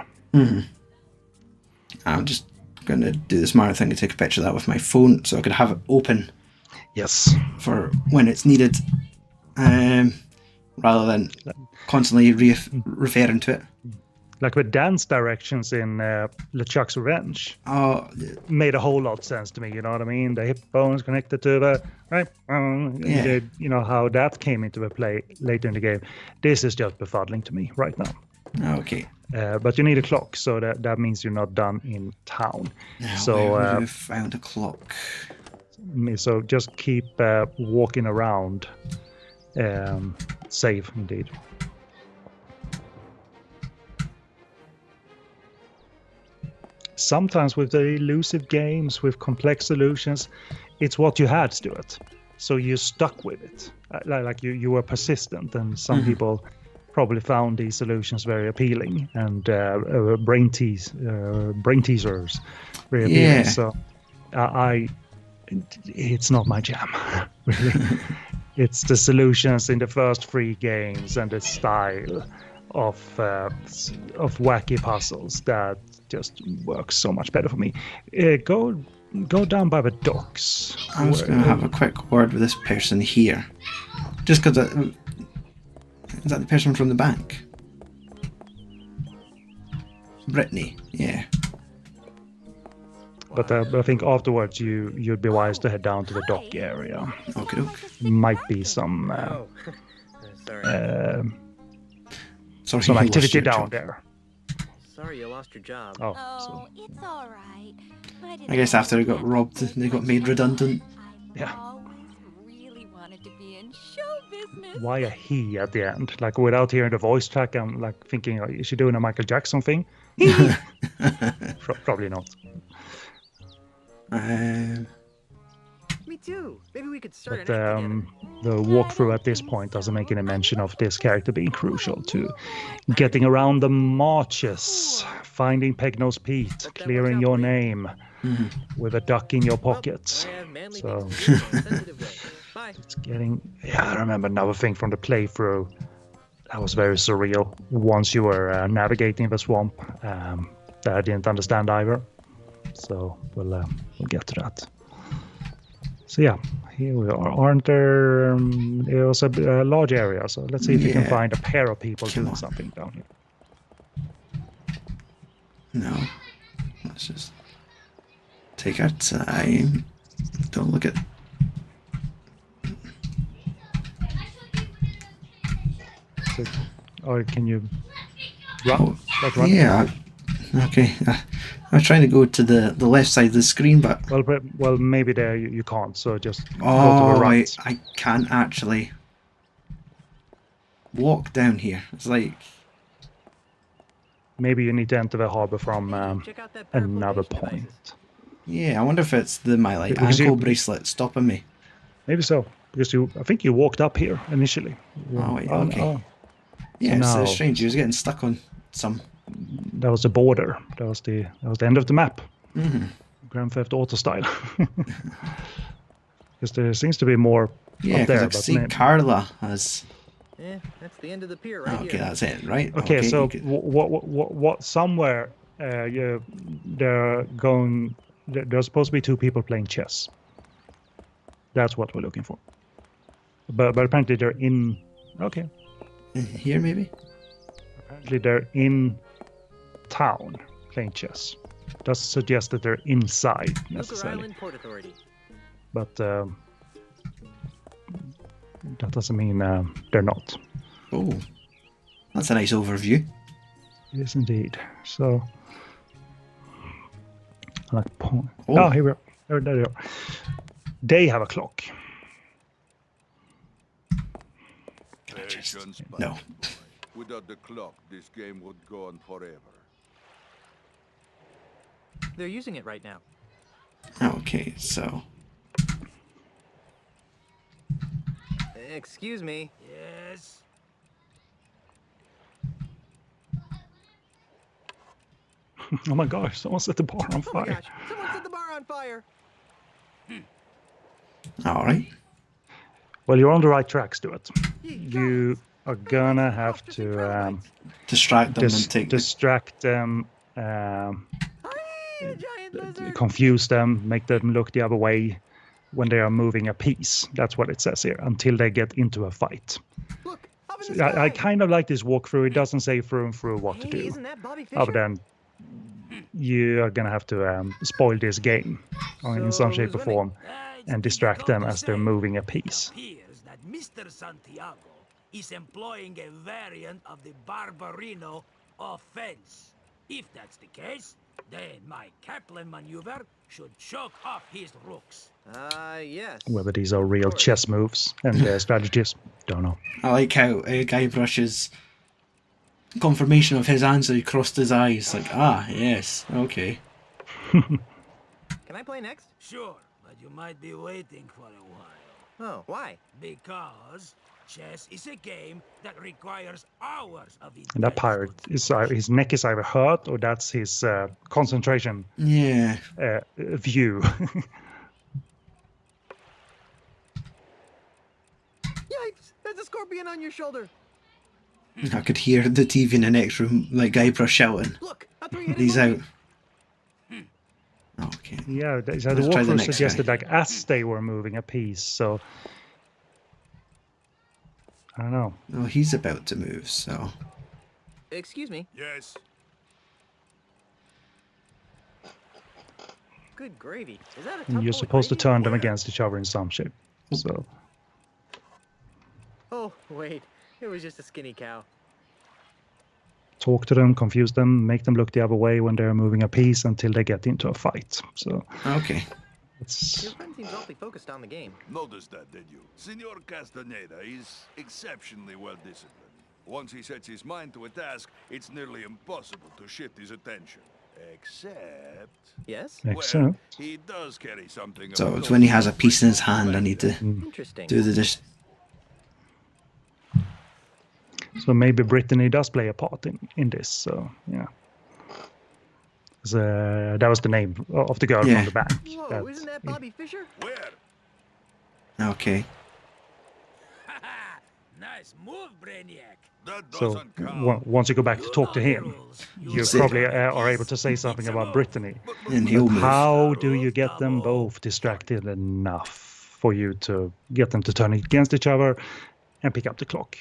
I'm just going to do the smart thing to take a picture of that with my phone, so I could have it open. Yes. For when it's needed, rather than constantly referring to it. Like with dance directions in LeChuck's Revenge. Made a whole lot of sense to me, you know what I mean? The hip bones connected to the right. You know how that came into play later in the game. This is just befuddling to me right now. Okay. But you need a clock, so that means you're not done in town. Now, so where would you have found a clock? So just keep walking around. Save indeed. Sometimes with the elusive games, with complex solutions, it's what you had, Stuart. So you stuck with it. Like you were persistent, and some people probably found these solutions very appealing, and brain teasers very appealing. Yeah. So it's not my jam, really. It's the solutions in the first 3 games and the style of wacky puzzles that just works so much better for me. Go down by the docks. I'm just going to have a quick word with this person here. Just because... is that the person from the bank? Brittany, yeah. But I think afterwards you'd be wise to head down to the dock area. Okay. Might be some Sorry, some you lost activity your down job. there. Sorry you lost your job. Oh, Oh, it's all right. But I didn't I guess know after he got that's robbed, what they got my made job redundant. was. Yeah. I've always really wanted to be in show business. Why a he at the end? Like without hearing the voice track, I'm like thinking, is she doing a Michael Jackson thing? Probably not. Me too. Maybe we could start But the walkthrough at this point doesn't make any mention of this character being crucial to getting around the marches, finding Pegnose Pete, clearing your name with a duck in your pocket. So it's getting. Yeah, I remember another thing from the playthrough that was very surreal. Once you were navigating the swamp, that I didn't understand either. So we'll get to that. So yeah, here we are. Aren't there? It was a large area, so let's see if we can find a pair of people doing something down here. No, let's just take our time. Don't look at. So, or can you run? Start running? Yeah. Okay. I'm trying to go to the left side of the screen, but well, maybe there you can't. So just go to oh, the right. I can't actually walk down here. It's like maybe you need to enter the harbour from another point. Yeah, I wonder if it's my Because ankle bracelet stopping me. Maybe so, because I think you walked up here initially. Oh, wait, okay. Oh. Yeah, So it's strange. He was getting stuck on some. That was the border. That was the end of the map. Grand Theft Auto style. Because there seems to be more up there. Yeah, because I see Carla has. Yeah, that's the end of the pier right Okay, here. that's it, right? Okay, so what somewhere they're going. There's supposed to be two people playing chess. That's what we're looking for. But apparently they're in. Okay. Here maybe. Apparently they're in town playing chess. Doesn't suggest that they're inside necessarily. Lucre Island Port Authority. But that doesn't mean they're not. Oh, that's a nice overview. Yes, indeed. So, like, here we are. There they are. They have a clock. No. Without the clock, this game would go on forever. They're using it right now. Okay, so. Excuse me. Yes. Oh my gosh! Someone set the bar on fire. Oh my gosh! Someone set the bar on fire. All right. Well, you're on the right track, Stuart. You are gonna have to distract them and take distract them, confuse them, make them look the other way when they are moving a piece. That's what it says here. Until they get into a fight. Look, So I kind of like this walkthrough. It doesn't say through and through what to do. Isn't that Bobby Fischer? Other than you are gonna have to spoil this game in some shape or form and distract them as they're moving a piece. Appears that Mr. Santiago is employing a variant of the Barbarino offense. If that's the case, then my Kaplan maneuver should choke off his rooks. Yes. Whether these are real chess moves and strategies, don't know. I like how Guybrush's confirmation of his answer, he crossed his eyes like, yes, okay. Can I play next? Sure, but you might be waiting for a while. Oh, why? Because chess is a game that requires hours of And that pirate his neck is either hurt or that's his concentration view. Yikes! There's a scorpion on your shoulder. I could hear the TV in the next room, like Guybrush shouting. Look, he's out. Okay. Yeah, the Let's try the walkthrough next suggested guy. like as they were moving a piece, so I don't know. No, he's about to move, so. Excuse me. Yes. Good gravy. Is that a And you're tub full of supposed to gravy? turn them against each other in some shape. So Oh, wait. It was just a skinny cow. talk to them, confuse them, make them look the other way when they're moving a piece until they get into a fight. So Okay. it's Your friend seems awfully focused on the game. Noticed that, did you? Senor Castaneda is exceptionally well disciplined. Once he sets his mind to a task, it's nearly impossible to shift his attention. Except... Yes? Except? Well, he does carry something... So of it's when he has a piece in his hand, I need to Interesting. do the so maybe Brittany does play a part in this. So yeah. That was the name of the girl Yeah. from the back. Whoa, isn't that Bobby Fischer? Where? Okay. Nice move, Brainiac. That So doesn't count. once you go back to talk to him, you See. probably are able to say something about Brittany. And he'll But move. how do you get them both distracted enough for you to get them to turn against each other and pick up the clock?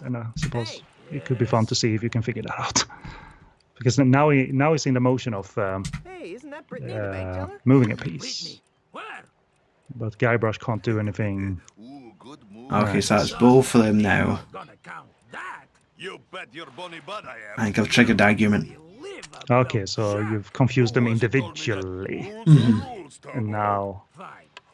And I suppose it could be fun to see if you can figure that out. Because now he's in the motion of Hey, isn't that Brittany the bank teller? moving a piece. Brittany, where? But Guybrush can't do anything. Ooh, good move. Okay, so that's both of them now. Gonna count that. You bet your bonny butt I am. I think I've triggered the argument. Okay, so you've confused them individually. And now Fine.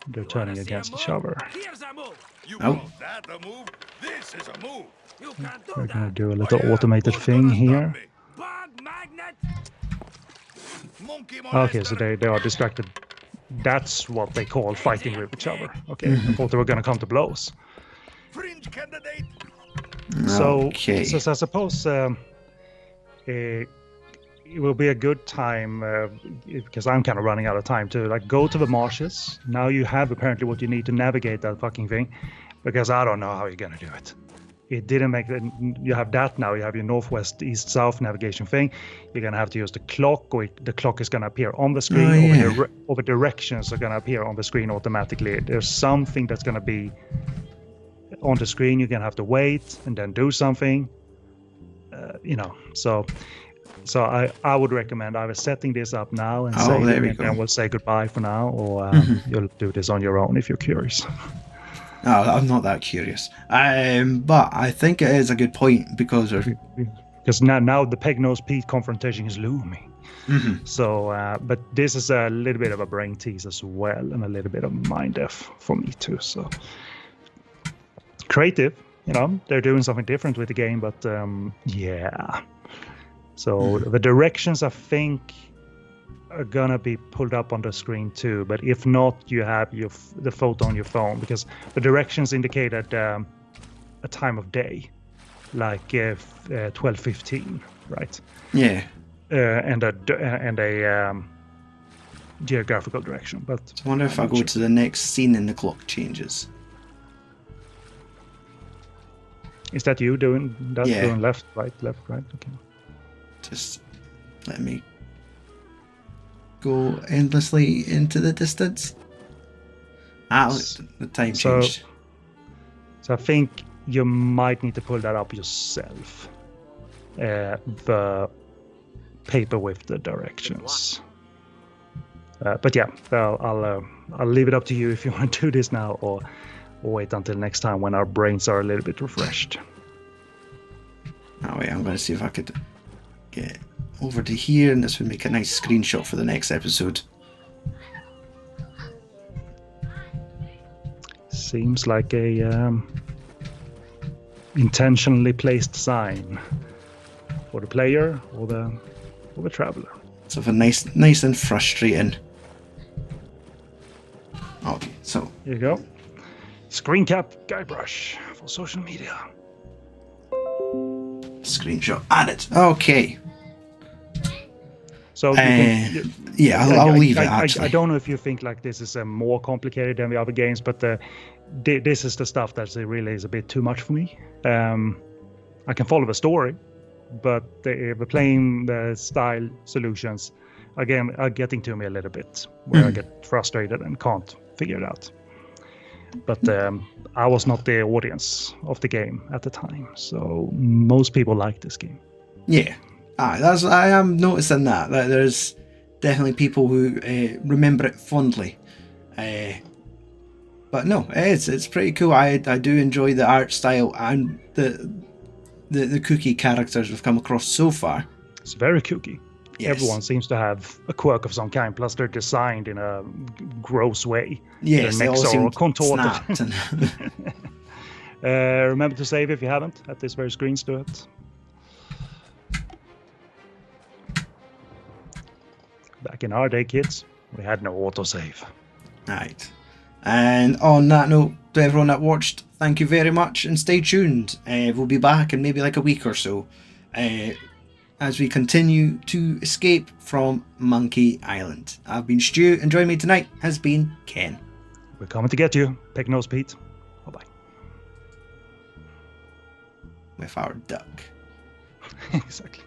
they're turning against each other. Here's a move. You Oh. call that a move? This is a move. You can't do We're gonna that. do a little automated thing here. Bug magnet. Monkey Okay, so they are distracted. That's what they call fighting with each other. Okay, I thought they were gonna come to blows. Fringe candidate. So, Okay. so I suppose it will be a good time because I'm kind of running out of time to like go to the marshes. Now you have apparently what you need to navigate that fucking thing, because I don't know how you're gonna do it. It didn't make it. You have that now. You have your northwest, east, south navigation thing. You're gonna have to use the clock, or the clock is gonna appear on the screen, Oh, yeah. or the directions are gonna appear on the screen automatically. There's something that's gonna be on the screen. You're gonna have to wait and then do something. So I would recommend either setting this up now and Oh, there we and go. then we'll say goodbye for now, or you'll do this on your own if you're curious. Oh, I'm not that curious. But I think it is a good point because Because now the Peg-Nose Pete confrontation is looming. So, but this is a little bit of a brain tease as well, and a little bit of mind F for me too. So creative, they're doing something different with the game, but yeah. So the directions I think are gonna be pulled up on the screen too, but if not, you have the photo on your phone, because the directions indicate a time of day, like 12:15, right? yeah. And a geographical direction. But I wonder if I go to the next scene and the clock changes. is that you doing that? Yeah. Doing left, right? Okay. Just let me go endlessly into the distance. The time So- changed. So I think you might need to pull that up yourself. The paper with the directions. But yeah, I'll leave it up to you if you want to do this now, or wait until next time when our brains are a little bit refreshed. Oh wait, I'm going to see if I could get over to here, and this would make a nice screenshot for the next episode. Seems like a intentionally placed sign for the player or the traveler. So for nice and frustrating. Okay, so Here you go. Screen cap Guybrush for social media. screenshot added. Okay. So yeah, I'll leave it I actually. don't know if you think like this is more complicated than the other games, but this is the stuff that really is a bit too much for me. I can follow the story, but the playing the style solutions again are getting to me a little bit, where I get frustrated and can't figure it out. But I was not the audience of the game at the time, so most people like this game. Yeah. I am noticing that there's definitely people who remember it fondly. But no, it's pretty cool. I do enjoy the art style and the kooky characters we've come across so far. It's very kooky. Yes. Everyone seems to have a quirk of some kind, plus they're designed in a gross way. Yes, their necks they all are contorted. snapped. Remember to save if you haven't at this very screen, do it. Back in our day, kids, we had no autosave. Right. And on that note, to everyone that watched, thank you very much and stay tuned. We'll be back in maybe like a week or so as we continue to escape from Monkey Island. I've been Stu, and joining me tonight has been Ken. We're coming to get you, Pig-Nosed Pete. Bye-bye. With our duck. Exactly.